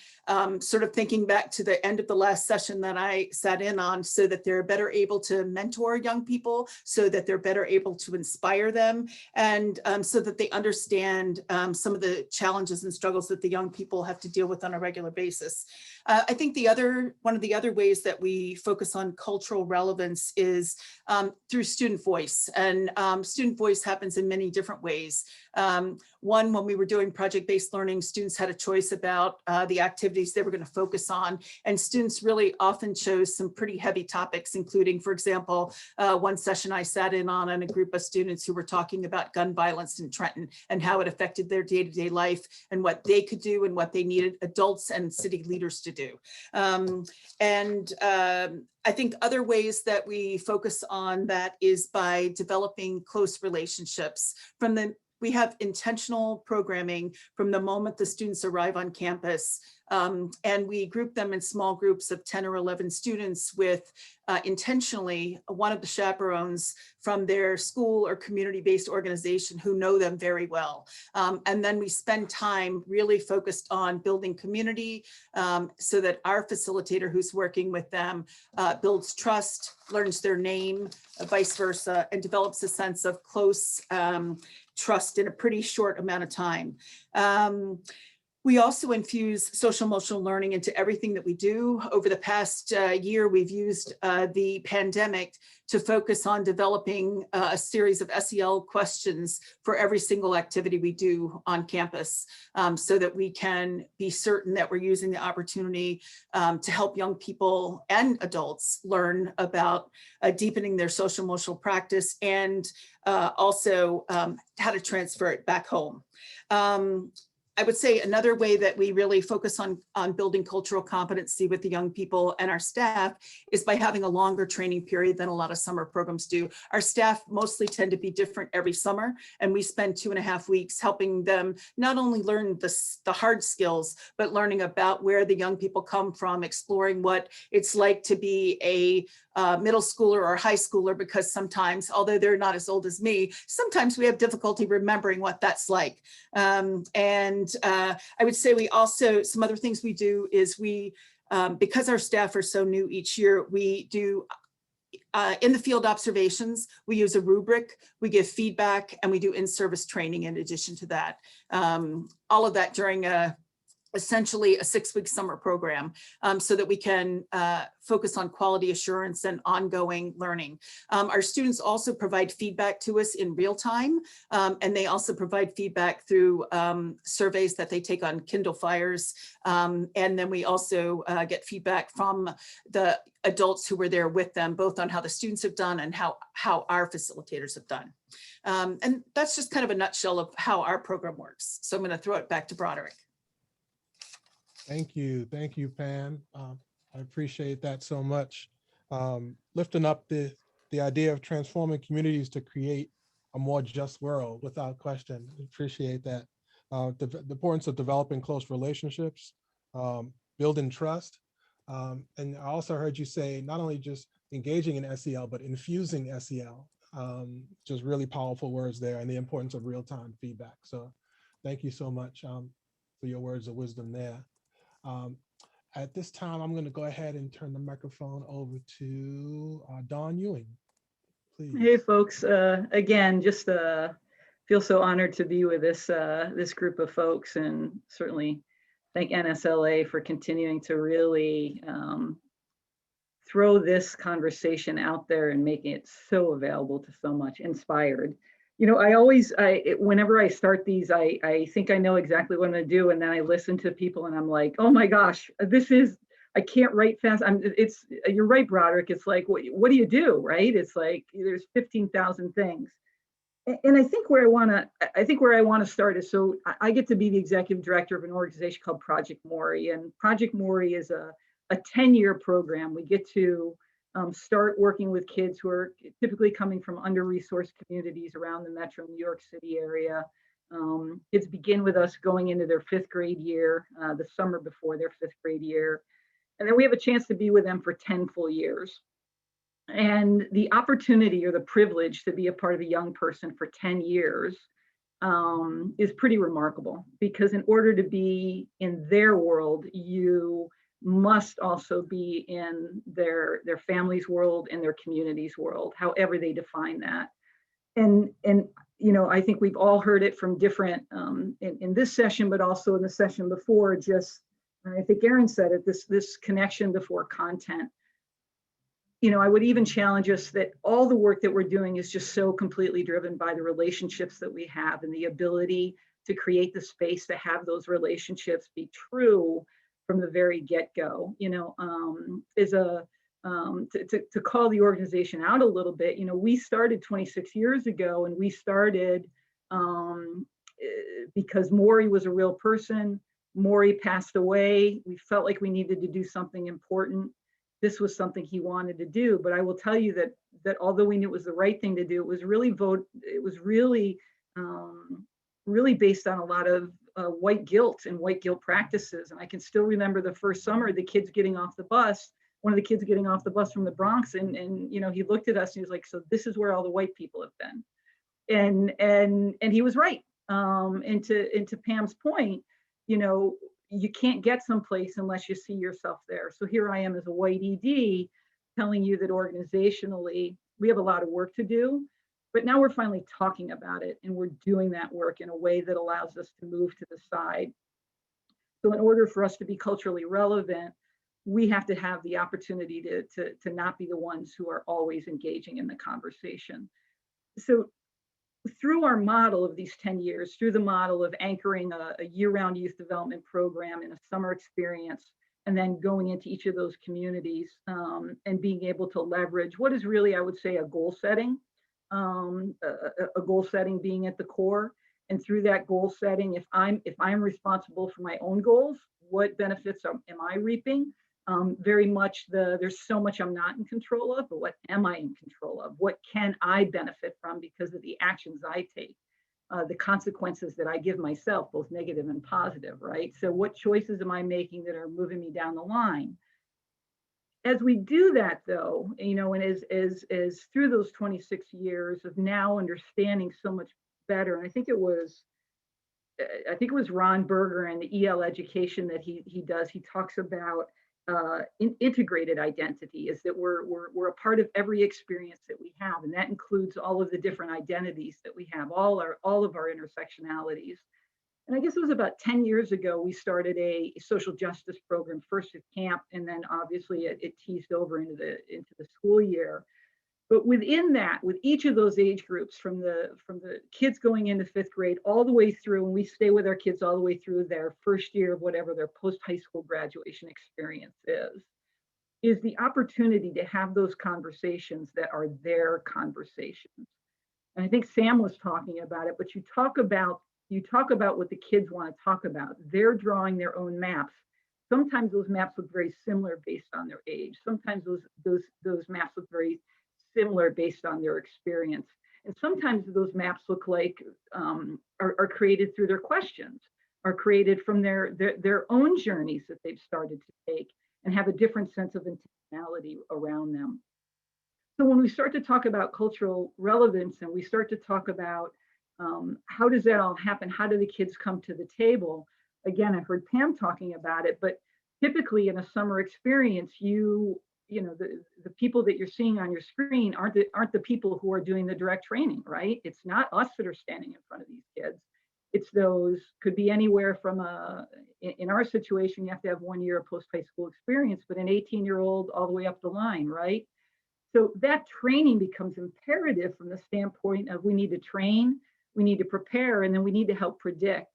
sort of thinking back to the end of the last session that I sat in on, so that they're better able to mentor young people, so that they're better able to inspire them, and so that they understand some of the challenges and struggles that the young people have to deal with on a regular basis. I think one of the other ways that we focus on cultural relevance is through student voice, and student voice happens in many different ways. One, when we were doing project-based learning, students had a choice about the activities they were going to focus on, and students really often chose some pretty heavy topics, including, for example, one session I sat in on a group of students who were talking about gun violence in Trenton and how it affected their day-to-day life and what they could do and what they needed adults and city leaders to do. I think other ways that we focus on that is by developing close relationships. We have intentional programming from the moment the students arrive on campus, and we group them in small groups of 10 or 11 students with intentionally one of the chaperones from their school or community-based organization who know them very well. And then we spend time really focused on building community so that our facilitator who's working with them builds trust, learns their name, vice versa, and develops a sense of close trust in a pretty short amount of time. We also infuse social emotional learning into everything that we do. Over the past year, we've used the pandemic to focus on developing a series of SEL questions for every single activity we do on campus, so that we can be certain that we're using the opportunity to help young people and adults learn about deepening their social emotional practice and also how to transfer it back home. I would say another way that we really focus on building cultural competency with the young people and our staff is by having a longer training period than a lot of summer programs do. Our staff mostly tend to be different every summer, and we spend 2.5 weeks helping them not only learn the hard skills, but learning about where the young people come from, exploring what it's like to be a middle schooler or high schooler, because sometimes, although they're not as old as me, sometimes we have difficulty remembering what that's like. I would say we also, some other things we do is we, because our staff are so new each year, we do in the field observations, we use a rubric, we give feedback, and we do in-service training in addition to that. All of that during essentially a 6-week summer program, so that we can focus on quality assurance and ongoing learning. Our students also provide feedback to us in real time, and they also provide feedback through surveys that they take on Kindle Fires. And then we also get feedback from the adults who were there with them, both on how the students have done and how our facilitators have done. And that's just kind of a nutshell of how our program works. So I'm going to throw it back to Broderick. Thank you, Pam. I appreciate that so much. Lifting up the idea of transforming communities to create a more just world, without question. Appreciate that. The importance of developing close relationships, building trust. And I also heard you say not only just engaging in SEL, but infusing SEL. Just really powerful words there, and the importance of real-time feedback. So thank you so much for your words of wisdom there. At this time, I'm going to go ahead and turn the microphone over to Dawn Ewing, please. Hey, folks. Again, just feel so honored to be with this group of folks, and certainly thank NSLA for continuing to really throw this conversation out there and making it so available to so much. Inspired. You know, whenever I start these, I think I know exactly what I'm going to do, and then I listen to people and I'm like, oh my gosh, I can't write fast. You're right, Broderick. It's like, what do you do, right? It's like there's 15,000 things. And I think where I want to start is, so I get to be the executive director of an organization called Project Mori, and Project Mori is a 10-year program. We get to start working with kids who are typically coming from under-resourced communities around the metro New York City area. Kids begin with us going into their 5th grade year, the summer before their 5th grade year. And then we have a chance to be with them for 10 full years. And the opportunity or the privilege to be a part of a young person for 10 years is pretty remarkable, because in order to be in their world, you must also be in their family's world and their community's world, however they define that. And you know, I think we've all heard it from different in this session, but also in the session before. Just, I think Aaron said it, this connection before content. You know, I would even challenge us that all the work that we're doing is just so completely driven by the relationships that we have, and the ability to create the space to have those relationships be true from the very get-go. You know, to call the organization out a little bit, you know, we started 26 years ago, and we started because Maury was a real person. Maury passed away. We felt like we needed to do something important. This was something he wanted to do. But I will tell you that although we knew it was the right thing to do, it was really really based on a lot of white guilt and white guilt practices. And I can still remember the first summer, the kids getting off the bus, one of the kids getting off the bus from the Bronx, and you know, he looked at us and he was like, so this is where all the white people have been. And he was right. And to Pam's point, you know, you can't get someplace unless you see yourself there. So here I am as a white ED telling you that organizationally, we have a lot of work to do, but now we're finally talking about it, and we're doing that work in a way that allows us to move to the side. So in order for us to be culturally relevant, we have to have the opportunity to not be the ones who are always engaging in the conversation. So through our model of these 10 years, through the model of anchoring a year-round youth development program and a summer experience, and then going into each of those communities and being able to leverage what is really, I would say, a goal setting, being at the core. And through that goal setting, if I'm responsible for my own goals, what benefits am I reaping? Very much there's so much I'm not in control of, but what am I in control of? What can I benefit from because of the actions I take, the consequences that I give myself, both negative and positive, right? So what choices am I making that are moving me down the line? As we do that, though, you know, and as through those 26 years of now understanding so much better, and I think it was Ron Berger and the EL education that he does. He talks about integrated identity, is that we're a part of every experience that we have, and that includes all of the different identities that we have, all of our intersectionalities. And I guess it was about 10 years ago we started a social justice program, first at camp, and then obviously it teased over into the school year. But within that, with each of those age groups, from the kids going into 5th grade all the way through, and we stay with our kids all the way through their first year of whatever their post-high school graduation experience is the opportunity to have those conversations that are their conversations. And I think Sam was talking about it, but you talk about what the kids want to talk about. They're drawing their own maps. Sometimes those maps look very similar based on their age. Sometimes those maps look very similar based on their experience. And sometimes those maps look like are created through their questions, are created from their own journeys that they've started to take, and have a different sense of intentionality around them. So when we start to talk about cultural relevance and we start to talk about how does that all happen? How do the kids come to the table? Again, I've heard Pam talking about it, but typically in a summer experience, the people that you're seeing on your screen aren't the people who are doing the direct training, right? It's not us that are standing in front of these kids. It's those, could be anywhere from in our situation, you have to have 1 year of post-high school experience, but an 18-year-old all the way up the line, right? So that training becomes imperative from the standpoint of we need to train, we need to prepare, and then we need to help predict.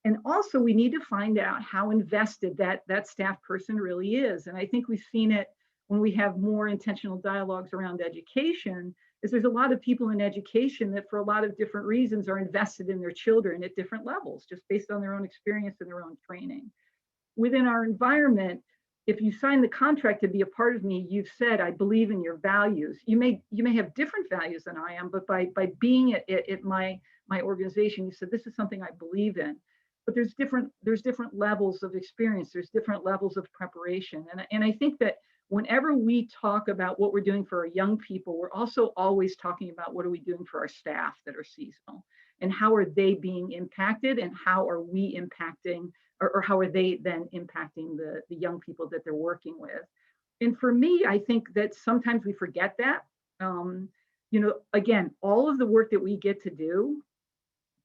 And also we need to find out how invested that staff person really is. And I think we've seen it when we have more intentional dialogues around education, is there's a lot of people in education that for a lot of different reasons are invested in their children at different levels, just based on their own experience and their own training. Within our environment, if you sign the contract to be a part of me, you've said, I believe in your values. You may have different values than I am, but by being at my organization, you said, this is something I believe in. But there's different levels of experience. There's different levels of preparation. And I think that whenever we talk about what we're doing for our young people, we're also always talking about what are we doing for our staff that are seasonal, and how are they being impacted, and how are we impacting, or how are they then impacting the young people that they're working with. And for me, I think that sometimes we forget that. Again, all of the work that we get to do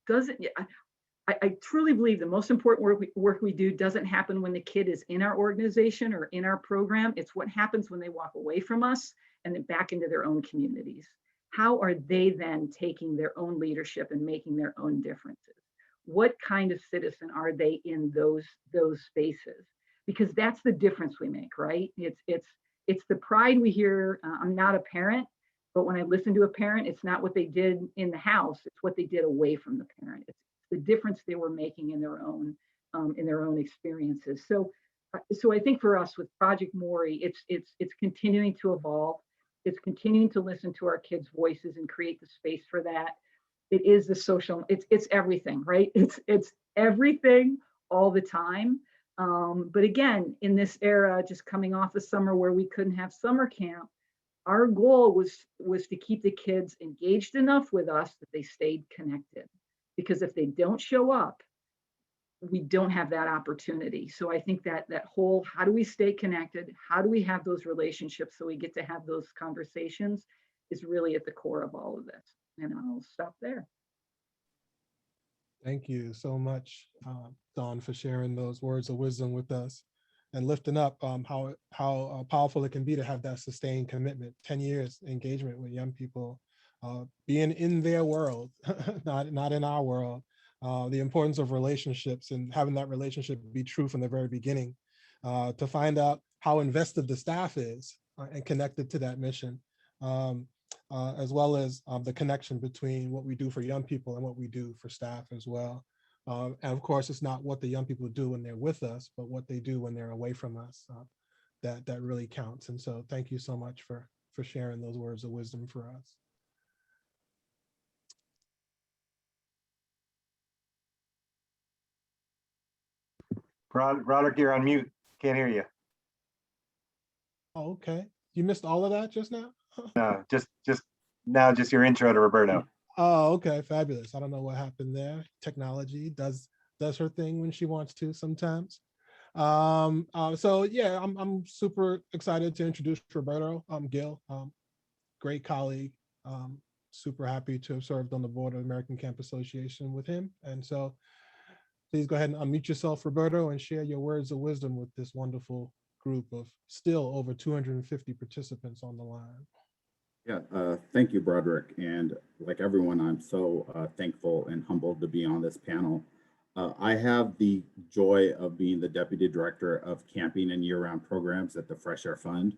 doesn't, I truly believe the most important work we do doesn't happen when the kid is in our organization or in our program. It's what happens when they walk away from us and then back into their own communities. How are they then taking their own leadership and making their own differences? What kind of citizen are they in those spaces? Because that's the difference we make, right? It's the pride we hear. I'm not a parent, but when I listen to a parent, it's not what they did in the house, it's what they did away from the parent. It's the difference they were making in their own experiences. So I think for us with Project Maury, it's continuing to evolve. It's continuing to listen to our kids' voices and create the space for that. It is the social, it's everything, right? It's everything all the time. But again, in this era, just coming off of summer where we couldn't have summer camp, our goal was to keep the kids engaged enough with us that they stayed connected. Because if they don't show up, we don't have that opportunity. So I think that whole, how do we stay connected? How do we have those relationships so we get to have those conversations is really at the core of all of this. And I'll stop there. Thank you so much, Dawn, for sharing those words of wisdom with us and lifting up how powerful it can be to have that sustained commitment, 10 years engagement with young people, being in their world, not in our world, the importance of relationships and having that relationship be true from the very beginning, to find out how invested the staff is and connected to that mission, as well as the connection between what we do for young people and what we do for staff as well. And of course, it's not what the young people do when they're with us, but what they do when they're away from us, that really counts. And so thank you so much for sharing those words of wisdom for us. Roderick, you're on mute. Can't hear you. Oh, okay. You missed all of that just now? No, just now, just your intro to Roberto. Oh, okay, fabulous. I don't know what happened there. Technology does her thing when she wants to sometimes. So yeah, I'm super excited to introduce Roberto Gill, great colleague. Super happy to have served on the board of the American Camp Association with him. And so please go ahead and unmute yourself, Roberto, and share your words of wisdom with this wonderful group of still over 250 participants on the line. Yeah, thank you, Broderick. And like everyone, I'm so thankful and humbled to be on this panel. I have the joy of being the Deputy Director of Camping and Year-Round Programs at the Fresh Air Fund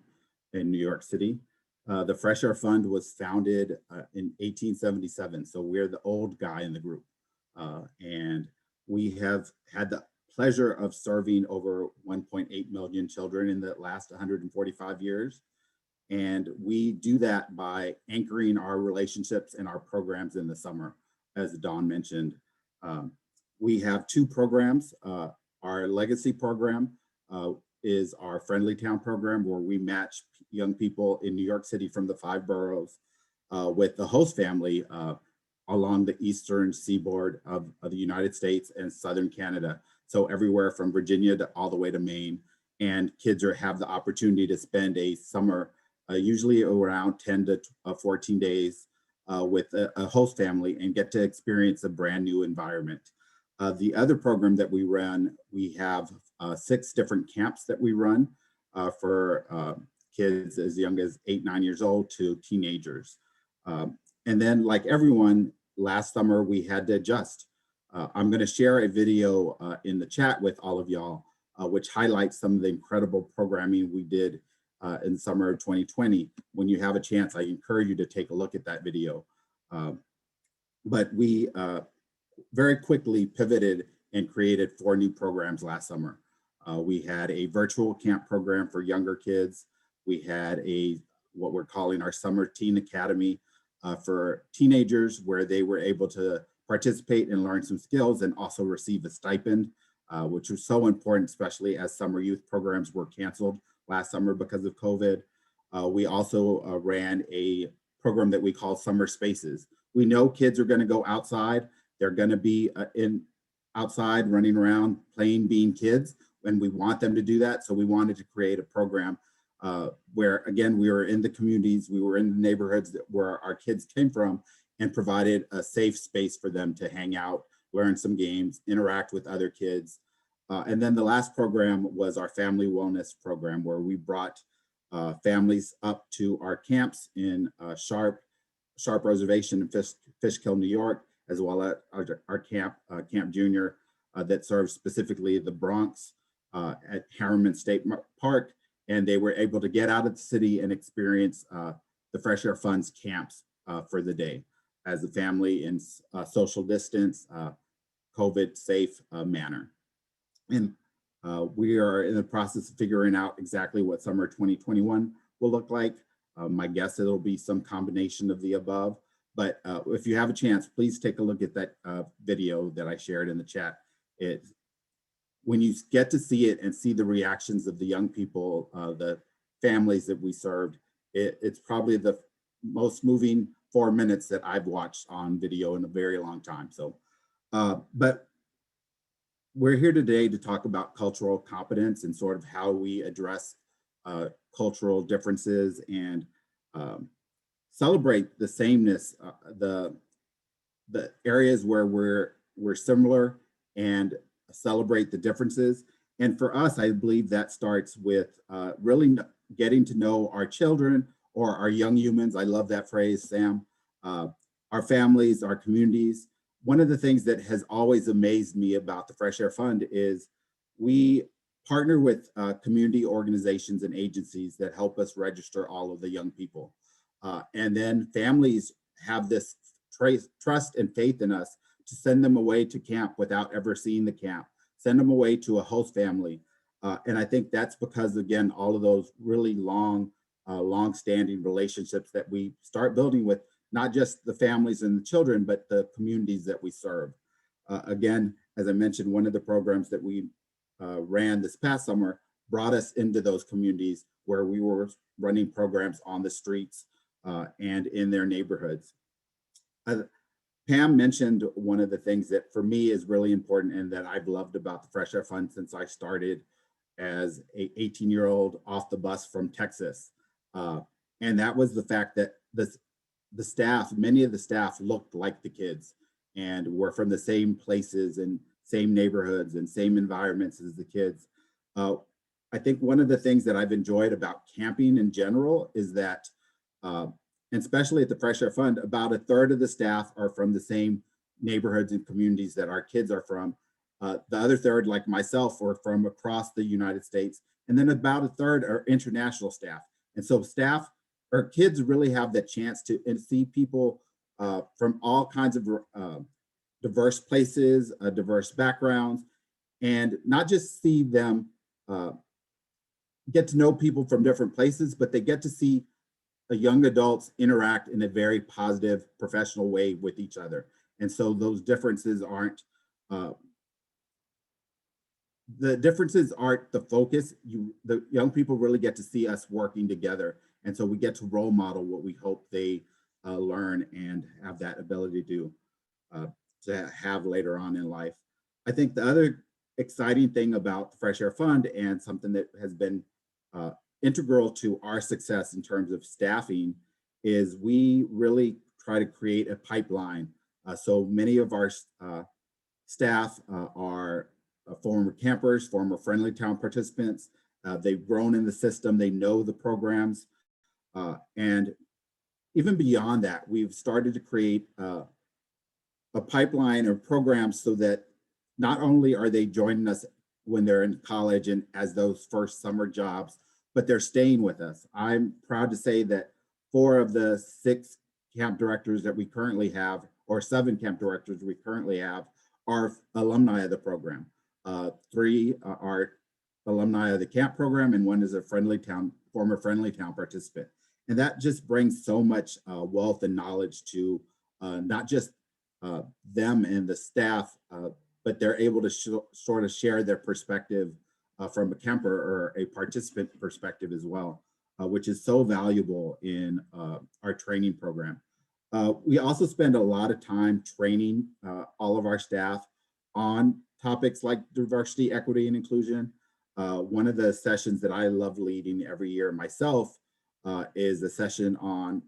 in New York City. The Fresh Air Fund was founded in 1877, so we're the old guy in the group. And we have had the pleasure of serving over 1.8 million children in the last 145 years. And we do that by anchoring our relationships and our programs in the summer, as Dawn mentioned. We have two programs. Our legacy program is our Friendly Town program, where we match young people in New York City from the 5 boroughs with the host family along the eastern seaboard of the United States and southern Canada. So everywhere from Virginia to all the way to Maine. And kids have the opportunity to spend a summer, usually around 10 to 14 days with a host family and get to experience a brand new environment. The other program that we run, we have 6 different camps that we run for kids as young as 8, 9 years old to teenagers. And then, like everyone, last summer we had to adjust. I'm going to share a video in the chat with all of y'all, which highlights some of the incredible programming we did in the summer of 2020. When you have a chance, I encourage you to take a look at that video. But we very quickly pivoted and created 4 new programs last summer. We had a virtual camp program for younger kids. We had what we're calling our Summer Teen Academy for teenagers, where they were able to participate and learn some skills and also receive a stipend, which was so important, especially as summer youth programs were canceled last summer because of COVID. We also ran a program that we call Summer Spaces. We know kids are going to go outside. They're going to be outside running around playing, being kids, and we want them to do that. So we wanted to create a program where, again, we were in the communities, we were in the neighborhoods where our kids came from, and provided a safe space for them to hang out, learn some games, interact with other kids. And then the last program was our family wellness program, where we brought families up to our camps in Sharp Reservation in Fishkill, New York, as well as our camp, Camp Junior, that serves specifically the Bronx at Harriman State Park. And they were able to get out of the city and experience the Fresh Air Funds camps for the day as a family in social distance, COVID safe manner. And we are in the process of figuring out exactly what summer 2021 will look like. My guess it'll be some combination of the above, but if you have a chance, please take a look at that video that I shared in the chat. When you get to see it and see the reactions of the young people, the families that we served, it's probably the most moving 4 minutes that I've watched on video in a very long time. So, but we're here today to talk about cultural competence and sort of how we address cultural differences and celebrate the sameness, the areas where we're similar, and celebrate the differences. And for us, I believe that starts with really getting to know our children or our young humans. I love that phrase, Sam. Our families, our communities. One of the things that has always amazed me about the Fresh Air Fund is we partner with community organizations and agencies that help us register all of the young people. And then families have this trust and faith in us to send them away to camp without ever seeing the camp, send them away to a host family. And I think that's because, again, all of those really long-standing relationships that we start building with not just the families and the children, but the communities that we serve. Again, as I mentioned, one of the programs that we ran this past summer brought us into those communities where we were running programs on the streets and in their neighborhoods. Pam mentioned one of the things that for me is really important and that I've loved about the Fresh Air Fund since I started as a 18-year-old off the bus from Texas. And that was the fact that the staff, many of the staff looked like the kids and were from the same places and same neighborhoods and same environments as the kids. I think one of the things that I've enjoyed about camping in general is that, and especially at the Fresh Air Fund, about a third of the staff are from the same neighborhoods and communities that our kids are from. The other third, like myself, are from across the United States. And then about a third are international staff. And so staff, or kids really have the chance to see people from all kinds of diverse places, diverse backgrounds, and not just see them get to know people from different places, but they get to see young adults interact in a very positive, professional way with each other. And so those differences aren't the differences aren't the focus. The young people really get to see us working together. And so we get to role model what we hope they learn and have that ability to have later on in life. I think the other exciting thing about the Fresh Air Fund, and something that has been integral to our success in terms of staffing, is we really try to create a pipeline. So many of our staff are former campers, former Friendly Town participants. They've grown in the system, they know the programs. And even beyond that, we've started to create a pipeline of programs so that not only are they joining us when they're in college and as those first summer jobs, but they're staying with us. I'm proud to say that 4 of the 6 camp directors that we currently have, or 7 camp directors we currently have, are alumni of the program. 3 are alumni of the camp program, and 1 is a former Friendly Town participant. And that just brings so much wealth and knowledge to not just them and the staff, but they're able to sort of share their perspective from a camper or a participant perspective as well, which is so valuable in our training program. We also spend a lot of time training all of our staff on topics like diversity, equity, and inclusion. One of the sessions that I love leading every year myself is a session on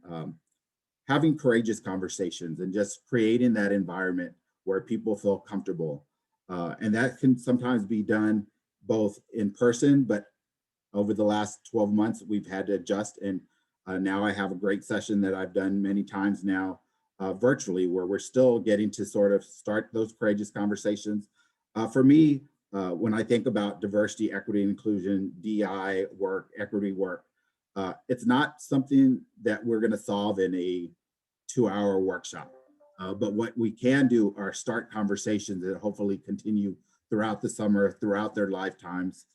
having courageous conversations and just creating that environment where people feel comfortable. And that can sometimes be done both in person, but over the last 12 months, we've had to adjust. And now I have a great session that I've done many times now virtually, where we're still getting to sort of start those courageous conversations. For me, when I think about diversity, equity, and inclusion, DI work, equity work, it's not something that we're going to solve in a 2-hour workshop. But what we can do are start conversations that hopefully continue throughout the summer, throughout their lifetimes.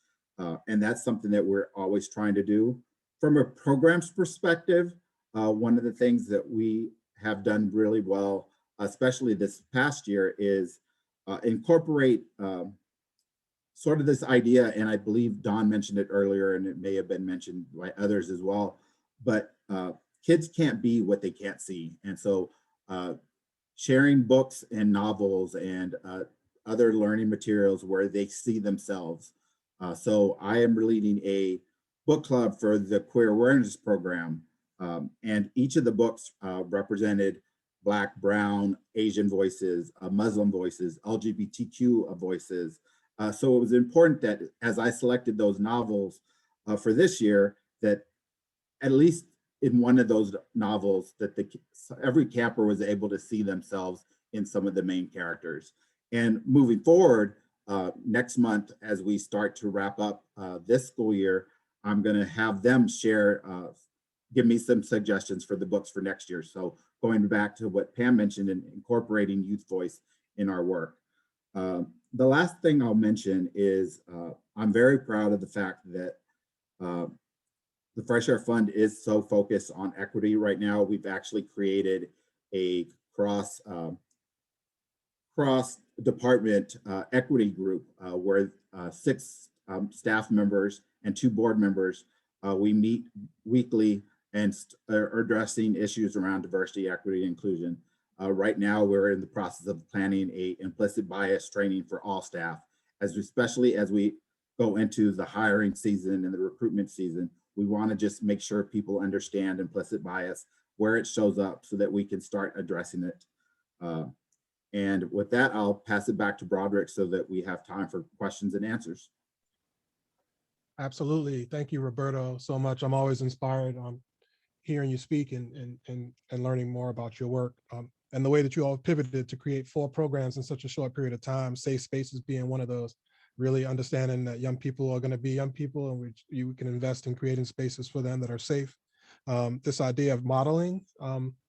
And that's something that we're always trying to do. From a programs perspective, one of the things that we have done really well, especially this past year, is incorporate sort of this idea, and I believe Don mentioned it earlier, and it may have been mentioned by others as well, but kids can't be what they can't see. And so sharing books and novels and other learning materials where they see themselves. So I am leading a book club for the Queer Awareness Program, and each of the books represented Black, Brown, Asian voices, Muslim voices, LGBTQ voices. So it was important that as I selected those novels for this year, that at least in one of those novels, that every camper was able to see themselves in some of the main characters. And moving forward, next month, as we start to wrap up this school year, I'm going to have them share, give me some suggestions for the books for next year. So going back to what Pam mentioned and incorporating youth voice in our work. The last thing I'll mention is I'm very proud of the fact that the Fresh Air Fund is so focused on equity right now. We've actually created a cross department equity group where 6 staff members and 2 board members, we meet weekly and are addressing issues around diversity, equity, and inclusion. Right now, we're in the process of planning a implicit bias training for all staff, especially as we go into the hiring season and the recruitment season. We want to just make sure people understand implicit bias, where it shows up, so that we can start addressing it. And with that, I'll pass it back to Broderick so that we have time for questions and answers. Absolutely. Thank you, Roberto, so much. I'm always inspired hearing you speak and learning more about your work. And the way that you all pivoted to create 4 programs in such a short period of time, Safe Spaces being one of those, really understanding that young people are going to be young people, and you can invest in creating spaces for them that are safe. This idea of modeling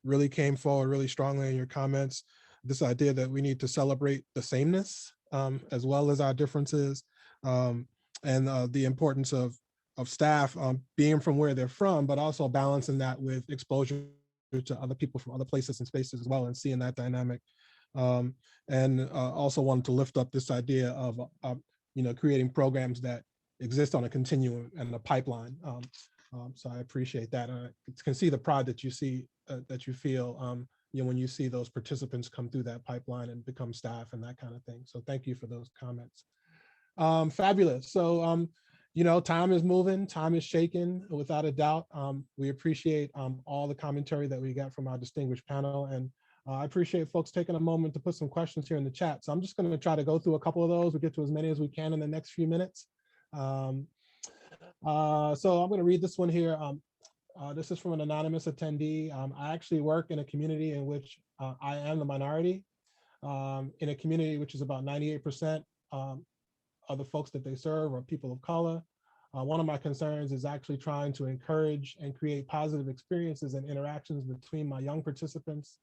really came forward really strongly in your comments. This idea that we need to celebrate the sameness as well as our differences, and the importance of staff being from where they're from, but also balancing that with exposure to other people from other places and spaces as well, and seeing that dynamic. And also wanted to lift up this idea of creating programs that exist on a continuum and a pipeline. So I appreciate that. I can see the pride that you see, that you feel, when you see those participants come through that pipeline and become staff and that kind of thing. So thank you for those comments. Fabulous. So, time is moving, time is shaking, without a doubt. We appreciate all the commentary that we got from our distinguished panel. And I appreciate folks taking a moment to put some questions here in the chat. So I'm just going to try to go through a couple of those. We'll get to as many as we can in the next few minutes. So I'm going to read this one here. This is from an anonymous attendee. I actually work in a community in which I am the minority, in a community which is about 98% of the folks that they serve are people of color. One of my concerns is actually trying to encourage and create positive experiences and interactions between my young participants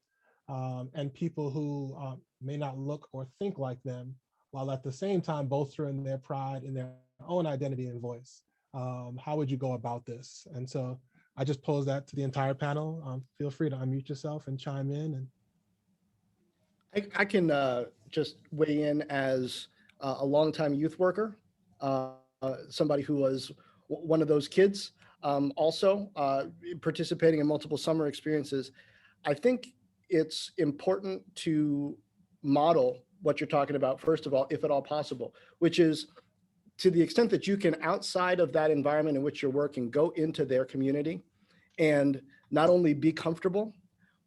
and people who may not look or think like them, while at the same time bolstering their pride in their own identity and voice. How would you go about this? And so I just pose that to the entire panel. Feel free to unmute yourself and chime in. And I can just weigh in as a longtime youth worker, somebody who was one of those kids, also participating in multiple summer experiences. I think it's important to model what you're talking about, first of all, if at all possible, which is to the extent that you can, outside of that environment in which you're working, go into their community and not only be comfortable,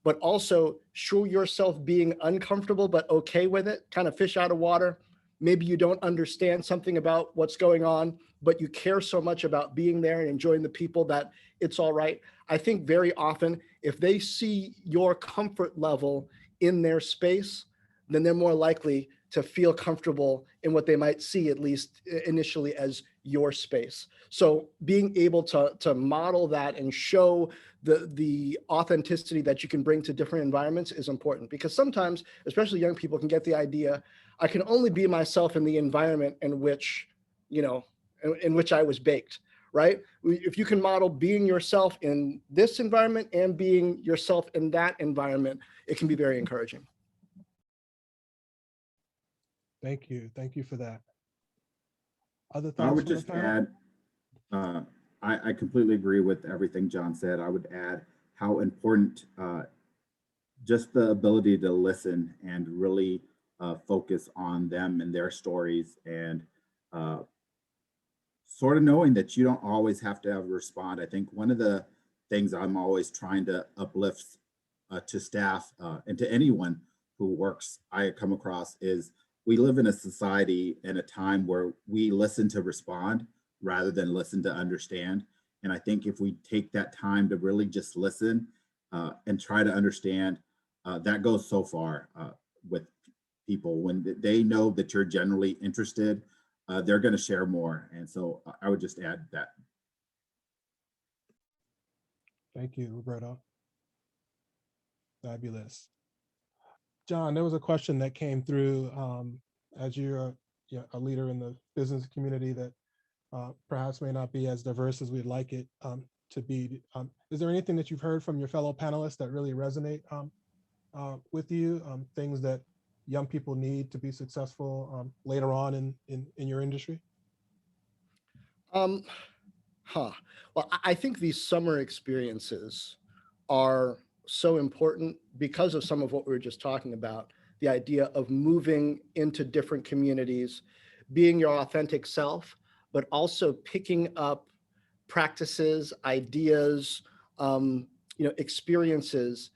but also show yourself being uncomfortable, but okay with it, kind of fish out of water. Maybe you don't understand something about what's going on, but you care so much about being there and enjoying the people that it's all right. I think very often, if they see your comfort level in their space, then they're more likely to feel comfortable in what they might see, at least initially, as your space. So being able to model that and show the authenticity that you can bring to different environments is important, because sometimes, especially young people, can get the idea, I can only be myself in the environment in which, in which I was baked, right? If you can model being yourself in this environment and being yourself in that environment, it can be very encouraging. thank you. Thank you for that. Other thoughts? I would from the just panel? add, I completely agree with everything John said. I would add how important just the ability to listen and really focus on them and their stories, and sort of knowing that you don't always have to respond. I think one of the things I'm always trying to uplift to staff and to anyone who works I come across is we live in a society and a time where we listen to respond rather than listen to understand. And I think if we take that time to really just listen and try to understand, that goes so far with people. When they know that you're generally interested, they're going to share more. And so I would just add that. Thank you, Roberto. Fabulous. John, there was a question that came through as you're a leader in the business community that perhaps may not be as diverse as we'd like it to be. Is there anything that you've heard from your fellow panelists that really resonate with you? Things that young people need to be successful later on in your industry? Well, I think these summer experiences are so important because of some of what we were just talking about, the idea of moving into different communities, being your authentic self, but also picking up practices, ideas, experiences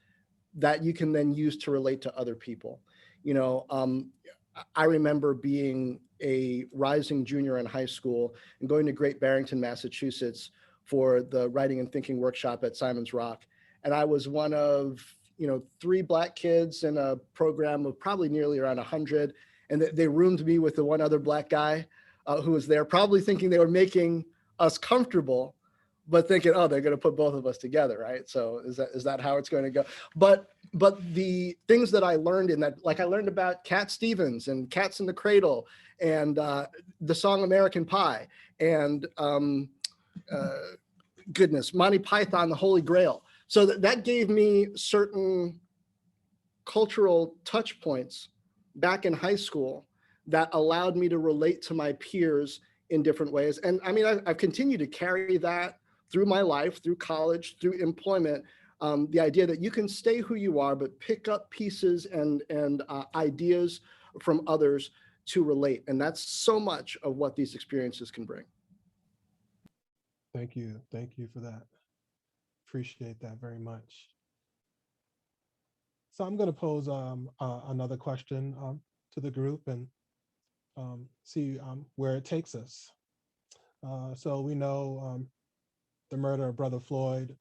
that you can then use to relate to other people. I remember being a rising junior in high school and going to Great Barrington, Massachusetts for the writing and thinking workshop at Simon's Rock. And I was one of, 3 Black kids in a program of probably nearly around 100. And they roomed me with the one other Black guy who was there, probably thinking they were making us comfortable, but thinking, oh, they're going to put both of us together, right? So is that how it's going to go? But the things that I learned in that, like I learned about Cat Stevens and Cats in the Cradle and the song American Pie and Monty Python, the Holy Grail. So that gave me certain cultural touch points back in high school that allowed me to relate to my peers in different ways. And I mean, I've continued to carry that through my life, through college, through employment. The idea that you can stay who you are, but pick up pieces and ideas from others to relate. And that's so much of what these experiences can bring. Thank you. Thank you for that. Appreciate that very much. So I'm going to pose another question to the group and see where it takes us. So we know the murder of Brother Floyd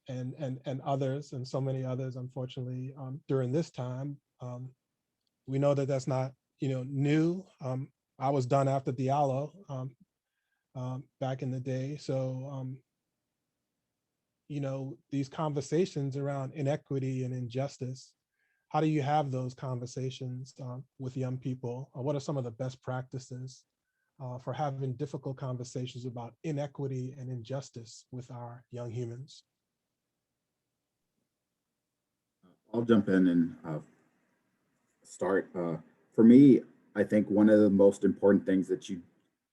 and others, and so many others, unfortunately, during this time. We know that that's not new. I was done after Diallo back in the day. So these conversations around inequity and injustice, how do you have those conversations with young people? What are some of the best practices for having difficult conversations about inequity and injustice with our young humans? I'll jump in and start. For me, I think one of the most important things that you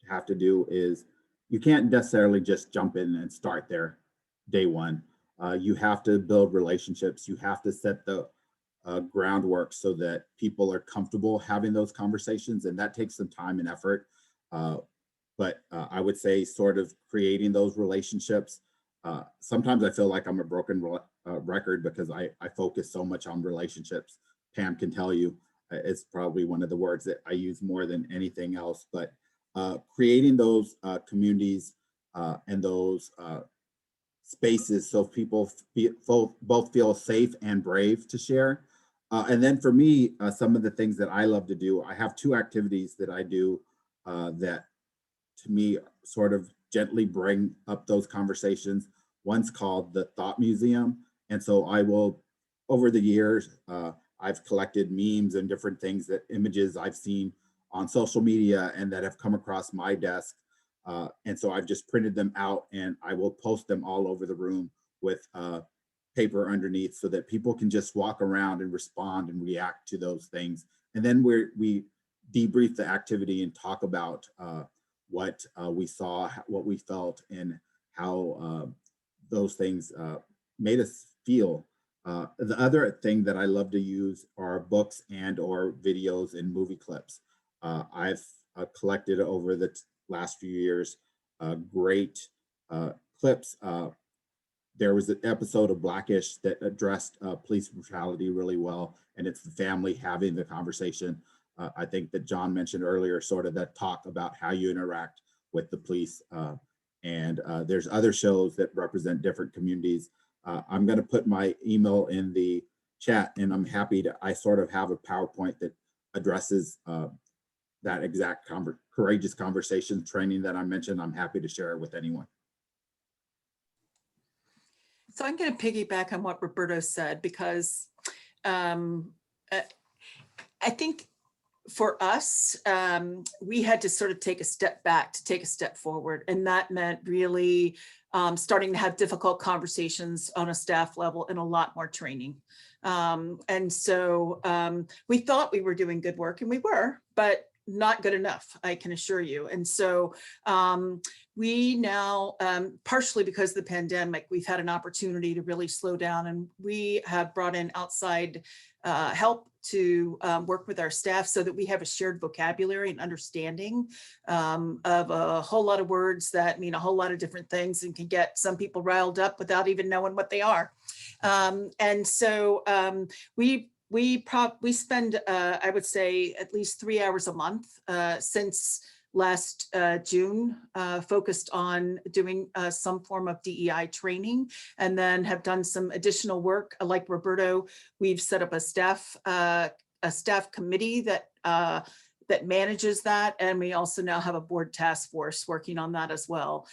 have to do is you can't necessarily just jump in and start there day one. You have to build relationships. You have to set the groundwork so that people are comfortable having those conversations, and that takes some time and effort. But I would say sort of creating those relationships. Sometimes I feel like I'm a broken record because I focus so much on relationships. Pam can tell you it's probably one of the words that I use more than anything else, but creating those communities and those spaces so people both feel safe and brave to share. And then for me, some of the things that I love to do, I have two activities that I do that to me sort of gently bring up those conversations. One's called the Thought Museum. And so I will, over the years, I've collected memes and different things, that images I've seen on social media and that have come across my desk. And so I've just printed them out and I will post them all over the room with paper underneath so that people can just walk around and respond and react to those things. And then we debrief the activity and talk about what we saw, what we felt, and how those things made us feel. The other thing that I love to use are books and or videos and movie clips. I've collected over the last few years great clips. There was an episode of Blackish that addressed police brutality really well, and it's the family having the conversation. I think that John mentioned earlier, sort of that talk about how you interact with the police. And there's other shows that represent different communities. I'm going to put my email in the chat, and I'm happy to, I sort of have a PowerPoint that addresses that exact courageous conversation training that I mentioned. I'm happy to share it with anyone. So I'm going to piggyback on what Roberto said, because I think for us, we had to sort of take a step back to take a step forward. And that meant really starting to have difficult conversations on a staff level and a lot more training. And so we thought we were doing good work, and we were, but not good enough, I can assure you. And so we now, partially because of the pandemic, we've had an opportunity to really slow down, and we have brought in outside help to work with our staff so that we have a shared vocabulary and understanding of a whole lot of words that mean a whole lot of different things and can get some people riled up without even knowing what they are. And so we spend, I would say, at least 3 hours a month since last June, focused on doing some form of DEI training, and then have done some additional work. Like Roberto, we've set up a staff committee that manages that, and we also now have a board task force working on that as well.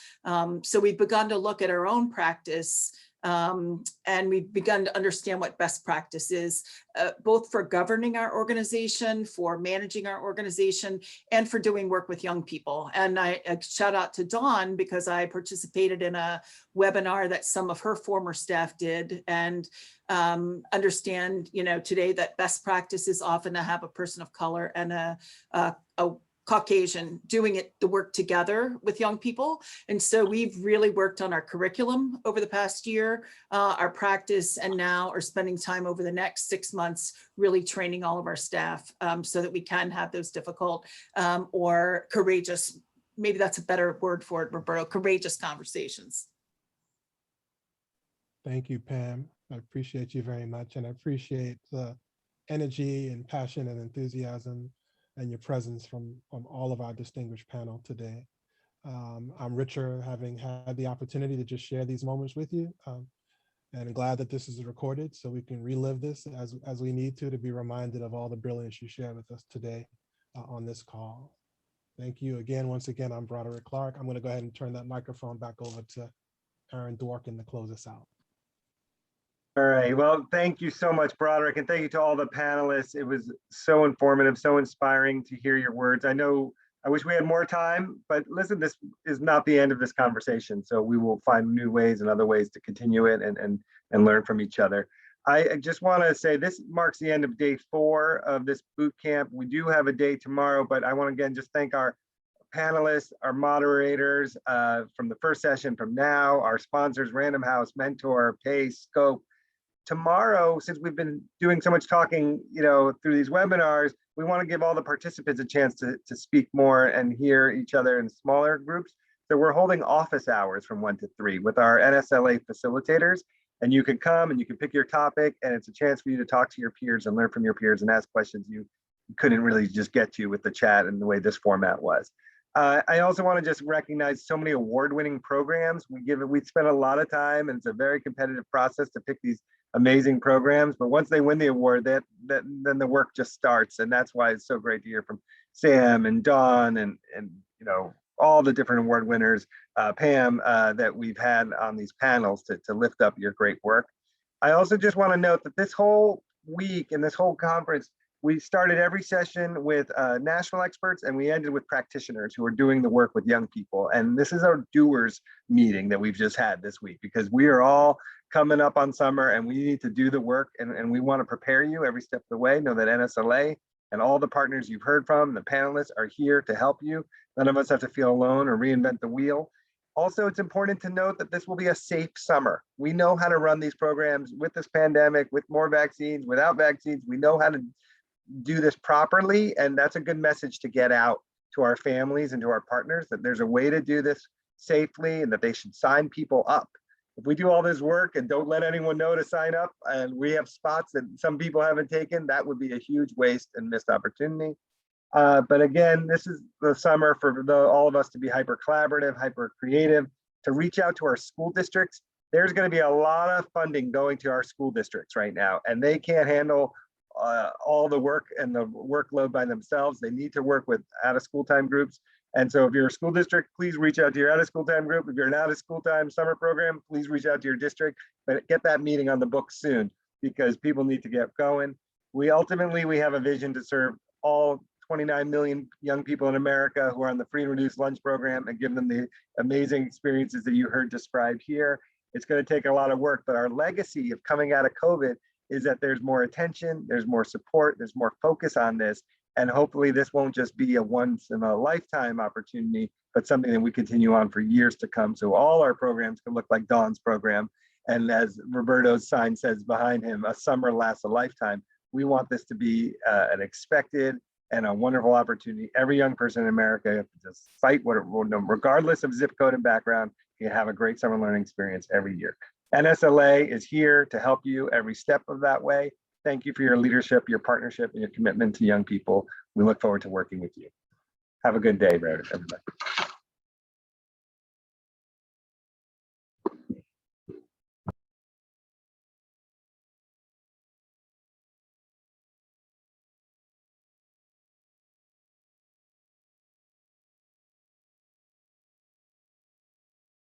So we've begun to look at our own practice And we've begun to understand what best practice is, both for governing our organization, for managing our organization, and for doing work with young people. And I shout out to Dawn because I participated in a webinar that some of her former staff did, and understand, today that best practice is often to have a person of color and a Caucasian doing the work together with young people. And so we've really worked on our curriculum over the past year, our practice, and now are spending time over the next 6 months really training all of our staff so that we can have those difficult or courageous, maybe that's a better word for it, Roberto, courageous conversations. Thank you, Pam. I appreciate you very much, and I appreciate the energy and passion and enthusiasm and your presence from all of our distinguished panel today. I'm richer having had the opportunity to just share these moments with you, and glad that this is recorded so we can relive this as we need to be reminded of all the brilliance you shared with us today on this call. Thank you again. Once again, I'm Broderick Clark. I'm going to go ahead and turn that microphone back over to Aaron Dworkin to close us out. All right, well, thank you so much, Broderick, and thank you to all the panelists. It was so informative, so inspiring to hear your words. I wish we had more time, but listen, this is not the end of this conversation. So we will find new ways and other ways to continue it and learn from each other. I just want to say this marks the end of day 4 of this boot camp. We do have a day tomorrow, but I want to again just thank our panelists, our moderators from the first session, from now, our sponsors, Random House, Mentor, Pace, Scope. Tomorrow, since we've been doing so much talking, through these webinars, we want to give all the participants a chance to speak more and hear each other in smaller groups. So we're holding office hours from 1 to 3 with our NSLA facilitators, and you can come and you can pick your topic, and it's a chance for you to talk to your peers and learn from your peers and ask questions you couldn't really just get to with the chat and the way this format was. I also want to just recognize so many award-winning programs. We spend a lot of time, and it's a very competitive process to pick these amazing programs, but once they win the award, then the work just starts, and that's why it's so great to hear from Sam and Dawn and all the different award winners, Pam, that we've had on these panels to lift up your great work. I also just want to note that this whole week and this whole conference, we started every session with national experts, and we ended with practitioners who are doing the work with young people. And this is our doers meeting that we've just had this week, because we are all coming up on summer and we need to do the work, and we want to prepare you every step of the way. Know that NSLA and all the partners you've heard from, the panelists, are here to help you. None of us have to feel alone or reinvent the wheel. Also, it's important to note that this will be a safe summer. We know how to run these programs with this pandemic, with more vaccines, without vaccines. We know how to do this properly, and that's a good message to get out to our families and to our partners, that there's a way to do this safely and that they should sign people up. If we do all this work and don't let anyone know to sign up, and we have spots that some people haven't taken, that would be a huge waste and missed opportunity. But again, this is the summer for all of us to be hyper collaborative, hyper creative, to reach out to our school districts. There's going to be a lot of funding going to our school districts right now, and they can't handle all the work and the workload by themselves. They need to work with out-of-school time groups. And so if you're a school district, please reach out to your out-of-school time group. If you're an out-of-school time summer program, please reach out to your district, but get that meeting on the books soon, because people need to get going. We have a vision to serve all 29 million young people in America who are on the free and reduced lunch program and give them the amazing experiences that you heard described here. It's going to take a lot of work, but our legacy of coming out of COVID is that there's more attention, there's more support, there's more focus on this. And hopefully this won't just be a once in a lifetime opportunity, but something that we continue on for years to come. So all our programs can look like Dawn's program. And as Roberto's sign says behind him, a summer lasts a lifetime. We want this to be an expected and a wonderful opportunity. Every young person in America, just fight regardless of zip code and background, can have a great summer learning experience every year. NSLA is here to help you every step of that way. Thank you for your leadership, your partnership, and your commitment to young people. We look forward to working with you. Have a good day, everybody.